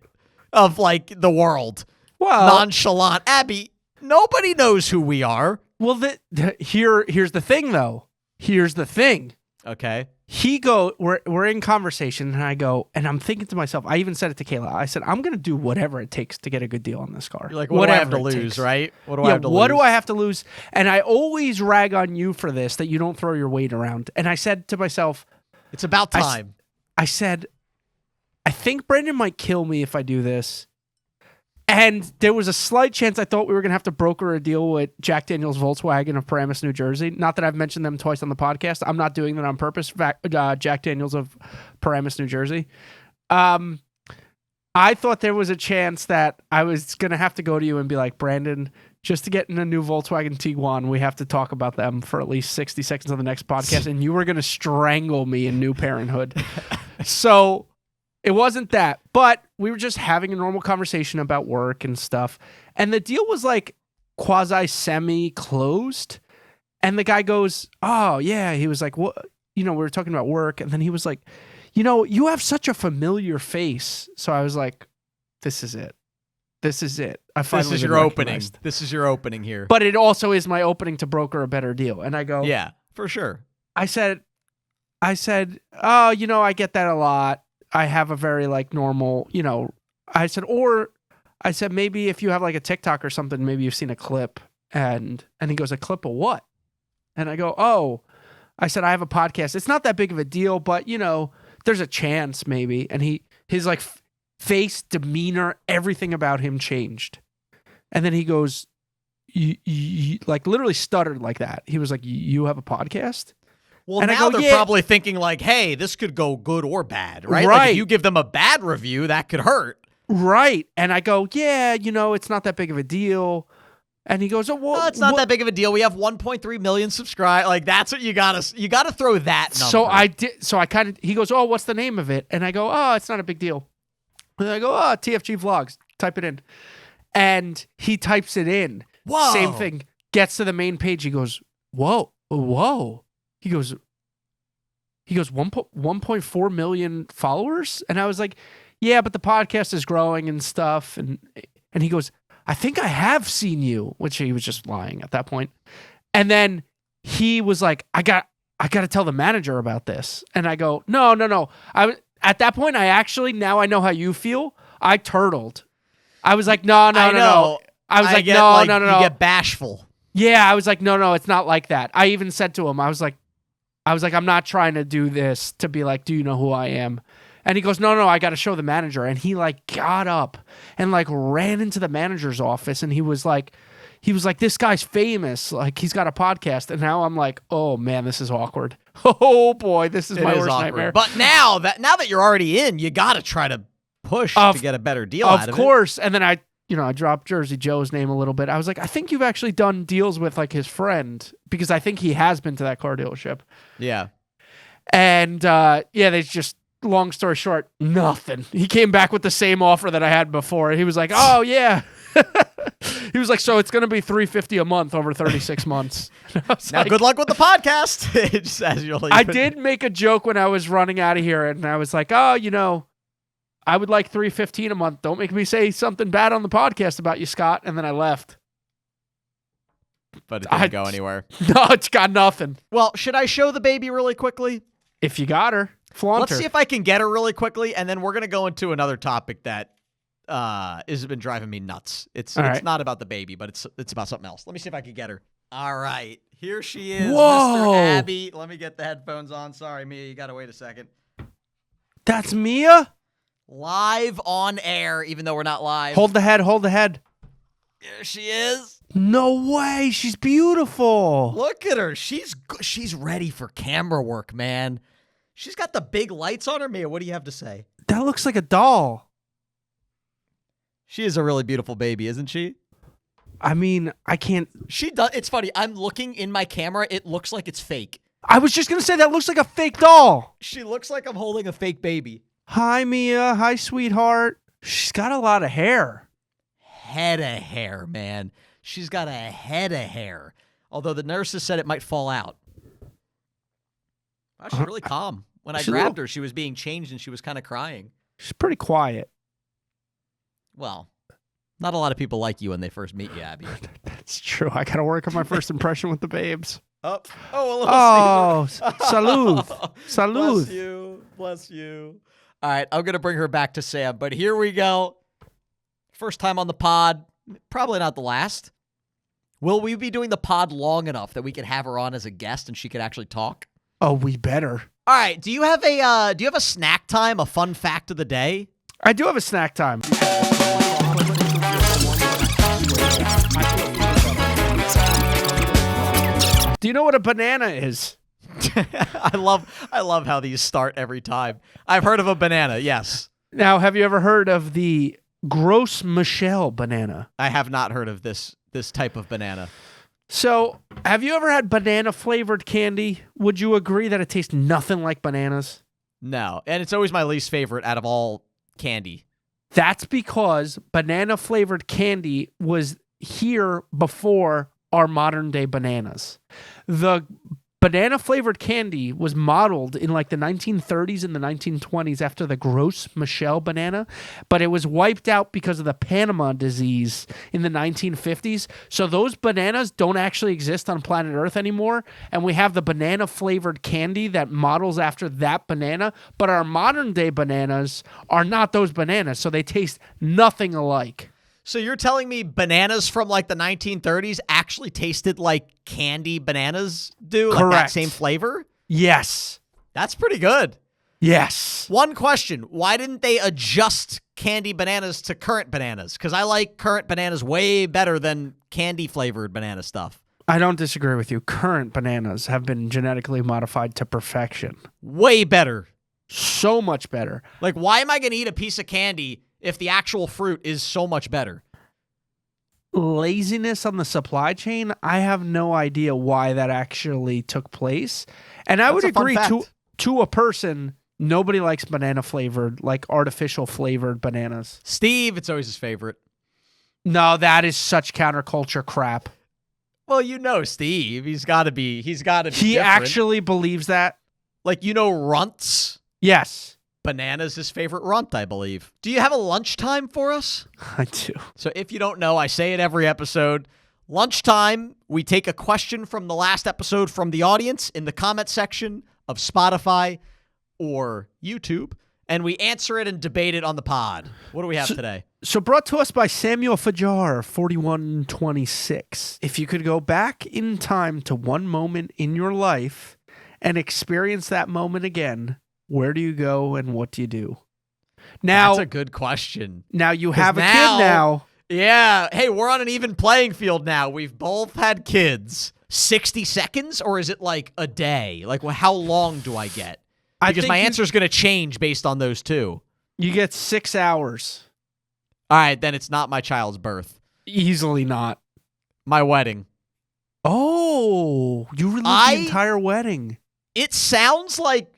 of the world. Well, nonchalant. Abby, nobody knows who we are. Well, here's the thing, though. Here's the thing. Okay. We're in conversation, and I go, and I'm thinking to myself, I even said it to Kayla. I said, I'm gonna do whatever it takes to get a good deal on this car. You're like, what do I have to Whatever it lose, takes. right? What do Yeah, I have to what lose? do I have to lose? And I always rag on you for this, that you don't throw your weight around. And I said to myself, It's about time. I said, I think Brandon might kill me if I do this. And there was a slight chance I thought we were going to have to broker a deal with Jack Daniels Volkswagen of Paramus, New Jersey. Not that I've mentioned them twice on the podcast. I'm not doing that on purpose. Jack Daniels of Paramus, New Jersey. I thought there was a chance that I was going to have to go to you and be like, Brandon, just to get in a new Volkswagen Tiguan, we have to talk about them for at least 60 seconds on the next podcast. And you were going to strangle me in New Parenthood. So it wasn't that, but we were just having a normal conversation about work and stuff. And the deal was like quasi semi closed. And the guy goes, oh yeah. He was like, what? We were talking about work. And then he was like, you have such a familiar face. So I was like, this is it. This is it. This is your opening. This is your opening here. But it also is my opening to broker a better deal. And I go, yeah, for sure. I said, oh, I get that a lot. I have a very like normal, I said, maybe if you have like a TikTok or something, maybe you've seen a clip. And he goes, a clip of what? And I go, oh, I said, I have a podcast. It's not that big of a deal, but there's a chance maybe. And his like face, demeanor, everything about him changed. And then he goes, you like literally stuttered like that. He was like, you have a podcast? Well, and now I go, they're probably thinking like, hey, this could go good or bad, right? Right. Like if you give them a bad review, that could hurt. Right. And I go, yeah, it's not that big of a deal. And he goes, oh, well, no, it's not that big of a deal. We have 1.3 million subscribers. Like that's what you gotta throw that number. So I did. So I kind of, he goes, oh, what's the name of it? And I go, oh, it's not a big deal. And I go, oh, TFG Vlogs. Type it in. And he types it in. Whoa. Same thing. Gets to the main page. He goes, whoa. He goes 1.4 million followers? And I was like, yeah, but the podcast is growing and stuff. And he goes, I think I have seen you, which he was just lying at that point. And then he was like, I got to tell the manager about this. And I go, no. At that point, now I know how you feel. I turtled. I was like, no. I was like, no. You get bashful. Yeah, I was like, no, it's not like that. I even said to him, I was like, I'm not trying to do this to be like, do you know who I am? And he goes, no, I got to show the manager. And he like got up and like ran into the manager's office. And he was like, this guy's famous. Like he's got a podcast. And now I'm like, oh man, this is awkward. Oh boy, this is my worst nightmare. But now that you're already in, you got to try to push to get a better deal out of it. Of course. And then I dropped Jersey Joe's name a little bit. I was like, I think you've actually done deals with like his friend, because I think he has been to that car dealership. Yeah. And they just, long story short, nothing. He came back with the same offer that I had before. He was like, oh yeah. He was like, so it's going to be $350 a month over 36 months. Now, good luck with the podcast. Just as you're leaving. I did make a joke when I was running out of here, and I was like, oh, I would like $315 a month. Don't make me say something bad on the podcast about you, Scott. And then I left. But it didn't go anywhere. No, it's got nothing. Well, should I show the baby really quickly? If you got her, flaunt Let's her. see if I can get her really quickly, and then we're going to go into another topic that has been driving me nuts. It's not about the baby, but it's about something else. Let me see if I can get her. All right. Here she is, Whoa. Mr. Abby. Let me get the headphones on. Sorry, Mia. You got to wait a second. That's Mia? Live on air, even though we're not live. Hold the head. There she is. No way. She's beautiful. Look at her. She's ready for camera work, man. She's got the big lights on her. Mia, what do you have to say? That looks like a doll. She is a really beautiful baby, isn't she? I mean, I can't. She does. It's funny. I'm looking in my camera. It looks like it's fake. I was just going to say that looks like a fake doll. She looks like I'm holding a fake baby. Hi, Mia. Hi, sweetheart. She's got a lot of hair. Head of hair, man. She's got a head of hair. Although the nurses said it might fall out. Wow, she's really calm. When I grabbed her, she was being changed and she was kind of crying. She's pretty quiet. Well, Not a lot of people like you when they first meet you, Abby. That's true. I got to work on my first impression with the babes. Oh, a little salud. Salud. Bless you. Bless you. All right, I'm going to bring her back to Sam, but here we go. First time on the pod, probably not the last. Will we be doing the pod long enough that we could have her on as a guest and she could actually talk? Oh, we better. All right, do you have a snack time, a fun fact of the day? I do have a snack time. Do you know what a banana is? I love how these start every time. I've heard of a banana, yes. Now, have you ever heard of the Gros Michel banana? I have not heard of this type of banana. So, have you ever had banana flavored candy? Would you agree that it tastes nothing like bananas? No, and it's always my least favorite out of all candy. That's because banana flavored candy was here before our modern day bananas. The banana flavored candy was modeled in like the 1930s and the 1920s after the Gros Michel banana, but it was wiped out because of the Panama disease in the 1950s. So those bananas don't actually exist on planet Earth anymore, and we have the banana flavored candy that models after that banana, but our modern day bananas are not those bananas, so they taste nothing alike. So you're telling me bananas from like the 1930s actually tasted like candy bananas do? Like Correct. that same flavor? Yes. That's pretty good. Yes. One question. Why didn't they adjust candy bananas to current bananas? Because I like current bananas way better than candy flavored banana stuff. I don't disagree with you. Current bananas have been genetically modified to perfection. Way better. So much better. Like, why am I going to eat a piece of candy if the actual fruit is so much better? Laziness on the supply chain, I have no idea why that actually took place. And I would agree to a person, nobody likes banana flavored, like artificial flavored bananas. Steve, it's always his favorite. No, that is such counterculture crap. Well, you know Steve. He's got to be He different. actually believes that? Like, you know Runts? Yes. Banana's his favorite runt, I believe. Do you have a lunchtime for us? I do. So if you don't know, I say it every episode. Lunchtime, we take a question from the last episode from the audience in the comment section of Spotify or YouTube, and we answer it and debate it on the pod. What do we have today? So brought to us by Samuel Fajar, 4126. If you could go back in time to one moment in your life and experience that moment again, where do you go and what do you do? Now, that's a good question. Now you have a kid now. Yeah. Hey, we're on an even playing field now. We've both had kids. 60 seconds, or is it like a day? Like, well, how long do I get? Because my answer is going to change based on those two. You get 6 hours. All right, then it's not my child's birth. Easily not. My wedding. Oh, you relived the entire wedding. It sounds like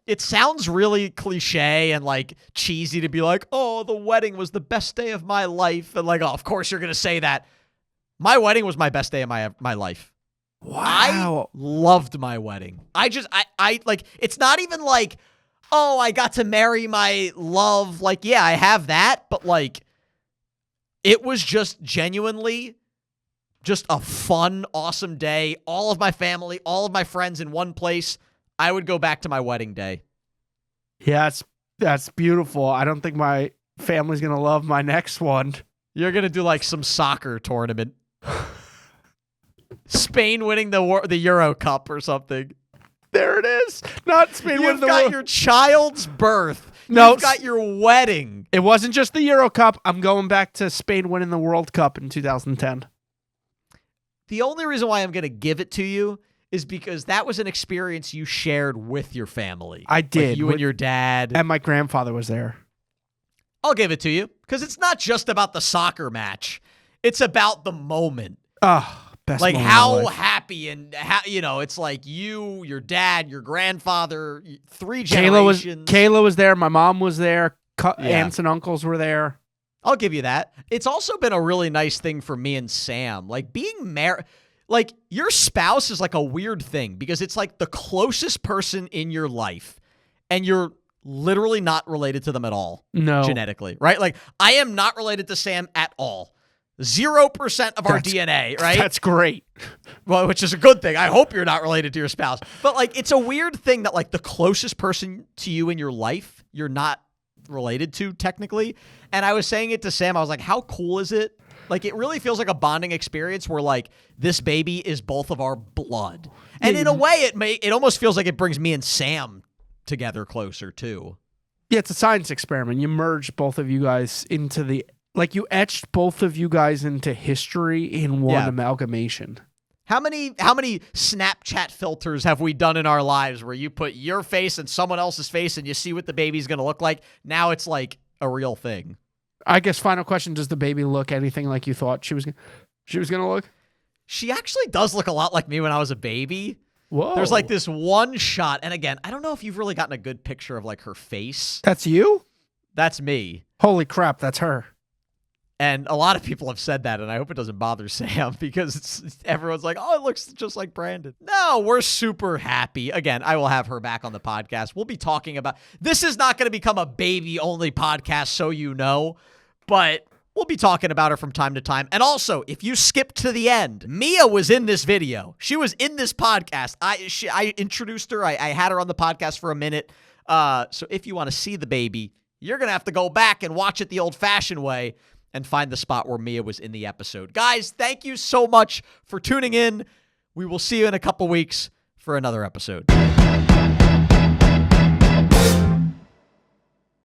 it sounds really cliche and like cheesy to be like, oh, the wedding was the best day of my life. And like, oh, of course you're going to say that. My wedding was my best day of my life. Wow. I loved my wedding. I like, it's not even like, oh, I got to marry my love. Like, yeah, I have that. But like, it was just genuinely just a fun, awesome day. All of my family, all of my friends in one place. I would go back to my wedding day. Yeah, that's beautiful. I don't think my family's going to love my next one. You're going to do like some soccer tournament. Spain winning the Euro Cup or something. There it is. Not Spain winning the You've got your child's birth. No, you've got your wedding. It wasn't just the Euro Cup. I'm going back to Spain winning the World Cup in 2010. The only reason why I'm going to give it to you is because that was an experience you shared with your family. I did. Like you and your dad. And my grandfather was there. I'll give it to you because it's not just about the soccer match. It's about the moment. Oh, best like moment how of my life. happy and how, it's like you, your dad, your grandfather, 3 generations. Kayla was there. My mom was there. Aunts and uncles were there. I'll give you that. It's also been a really nice thing for me and Sam. Like being married. Like, your spouse is like a weird thing because it's like the closest person in your life, and you're literally not related to them at all. No. Genetically, right? Like, I am not related to Sam at all. 0% of our DNA, right? That's great. Well, which is a good thing. I hope you're not related to your spouse. But, like, it's a weird thing that, like, the closest person to you in your life, you're not related to, technically. And I was saying it to Sam. I was like, how cool is it? Like, it really feels like a bonding experience where, like, this baby is both of our blood. And in a way, it almost feels like it brings me and Sam together closer, too. Yeah, it's a science experiment. You merged both of you guys into like you etched both of you guys into history in one amalgamation. How many Snapchat filters have we done in our lives where you put your face and someone else's face and you see what the baby's going to look like? Now it's like a real thing. I guess final question, does the baby look anything like you thought she was going to look? She actually does look a lot like me when I was a baby. Whoa. There's like this one shot, and again, I don't know if you've really gotten a good picture of like her face. That's you? That's me. Holy crap, that's her. And a lot of people have said that, and I hope it doesn't bother Sam because everyone's like, oh, it looks just like Brandon. No, we're super happy. Again, I will have her back on the podcast. We'll be talking about, this is not going to become a baby-only podcast, so you know, but we'll be talking about her from time to time. And also, if you skip to the end, Mia was in this video. She was in this podcast. I introduced her. I had her on the podcast for a minute. So if you want to see the baby, you're going to have to go back and watch it the old-fashioned way and find the spot where Mia was in the episode. Guys, thank you so much for tuning in. We will see you in a couple weeks for another episode.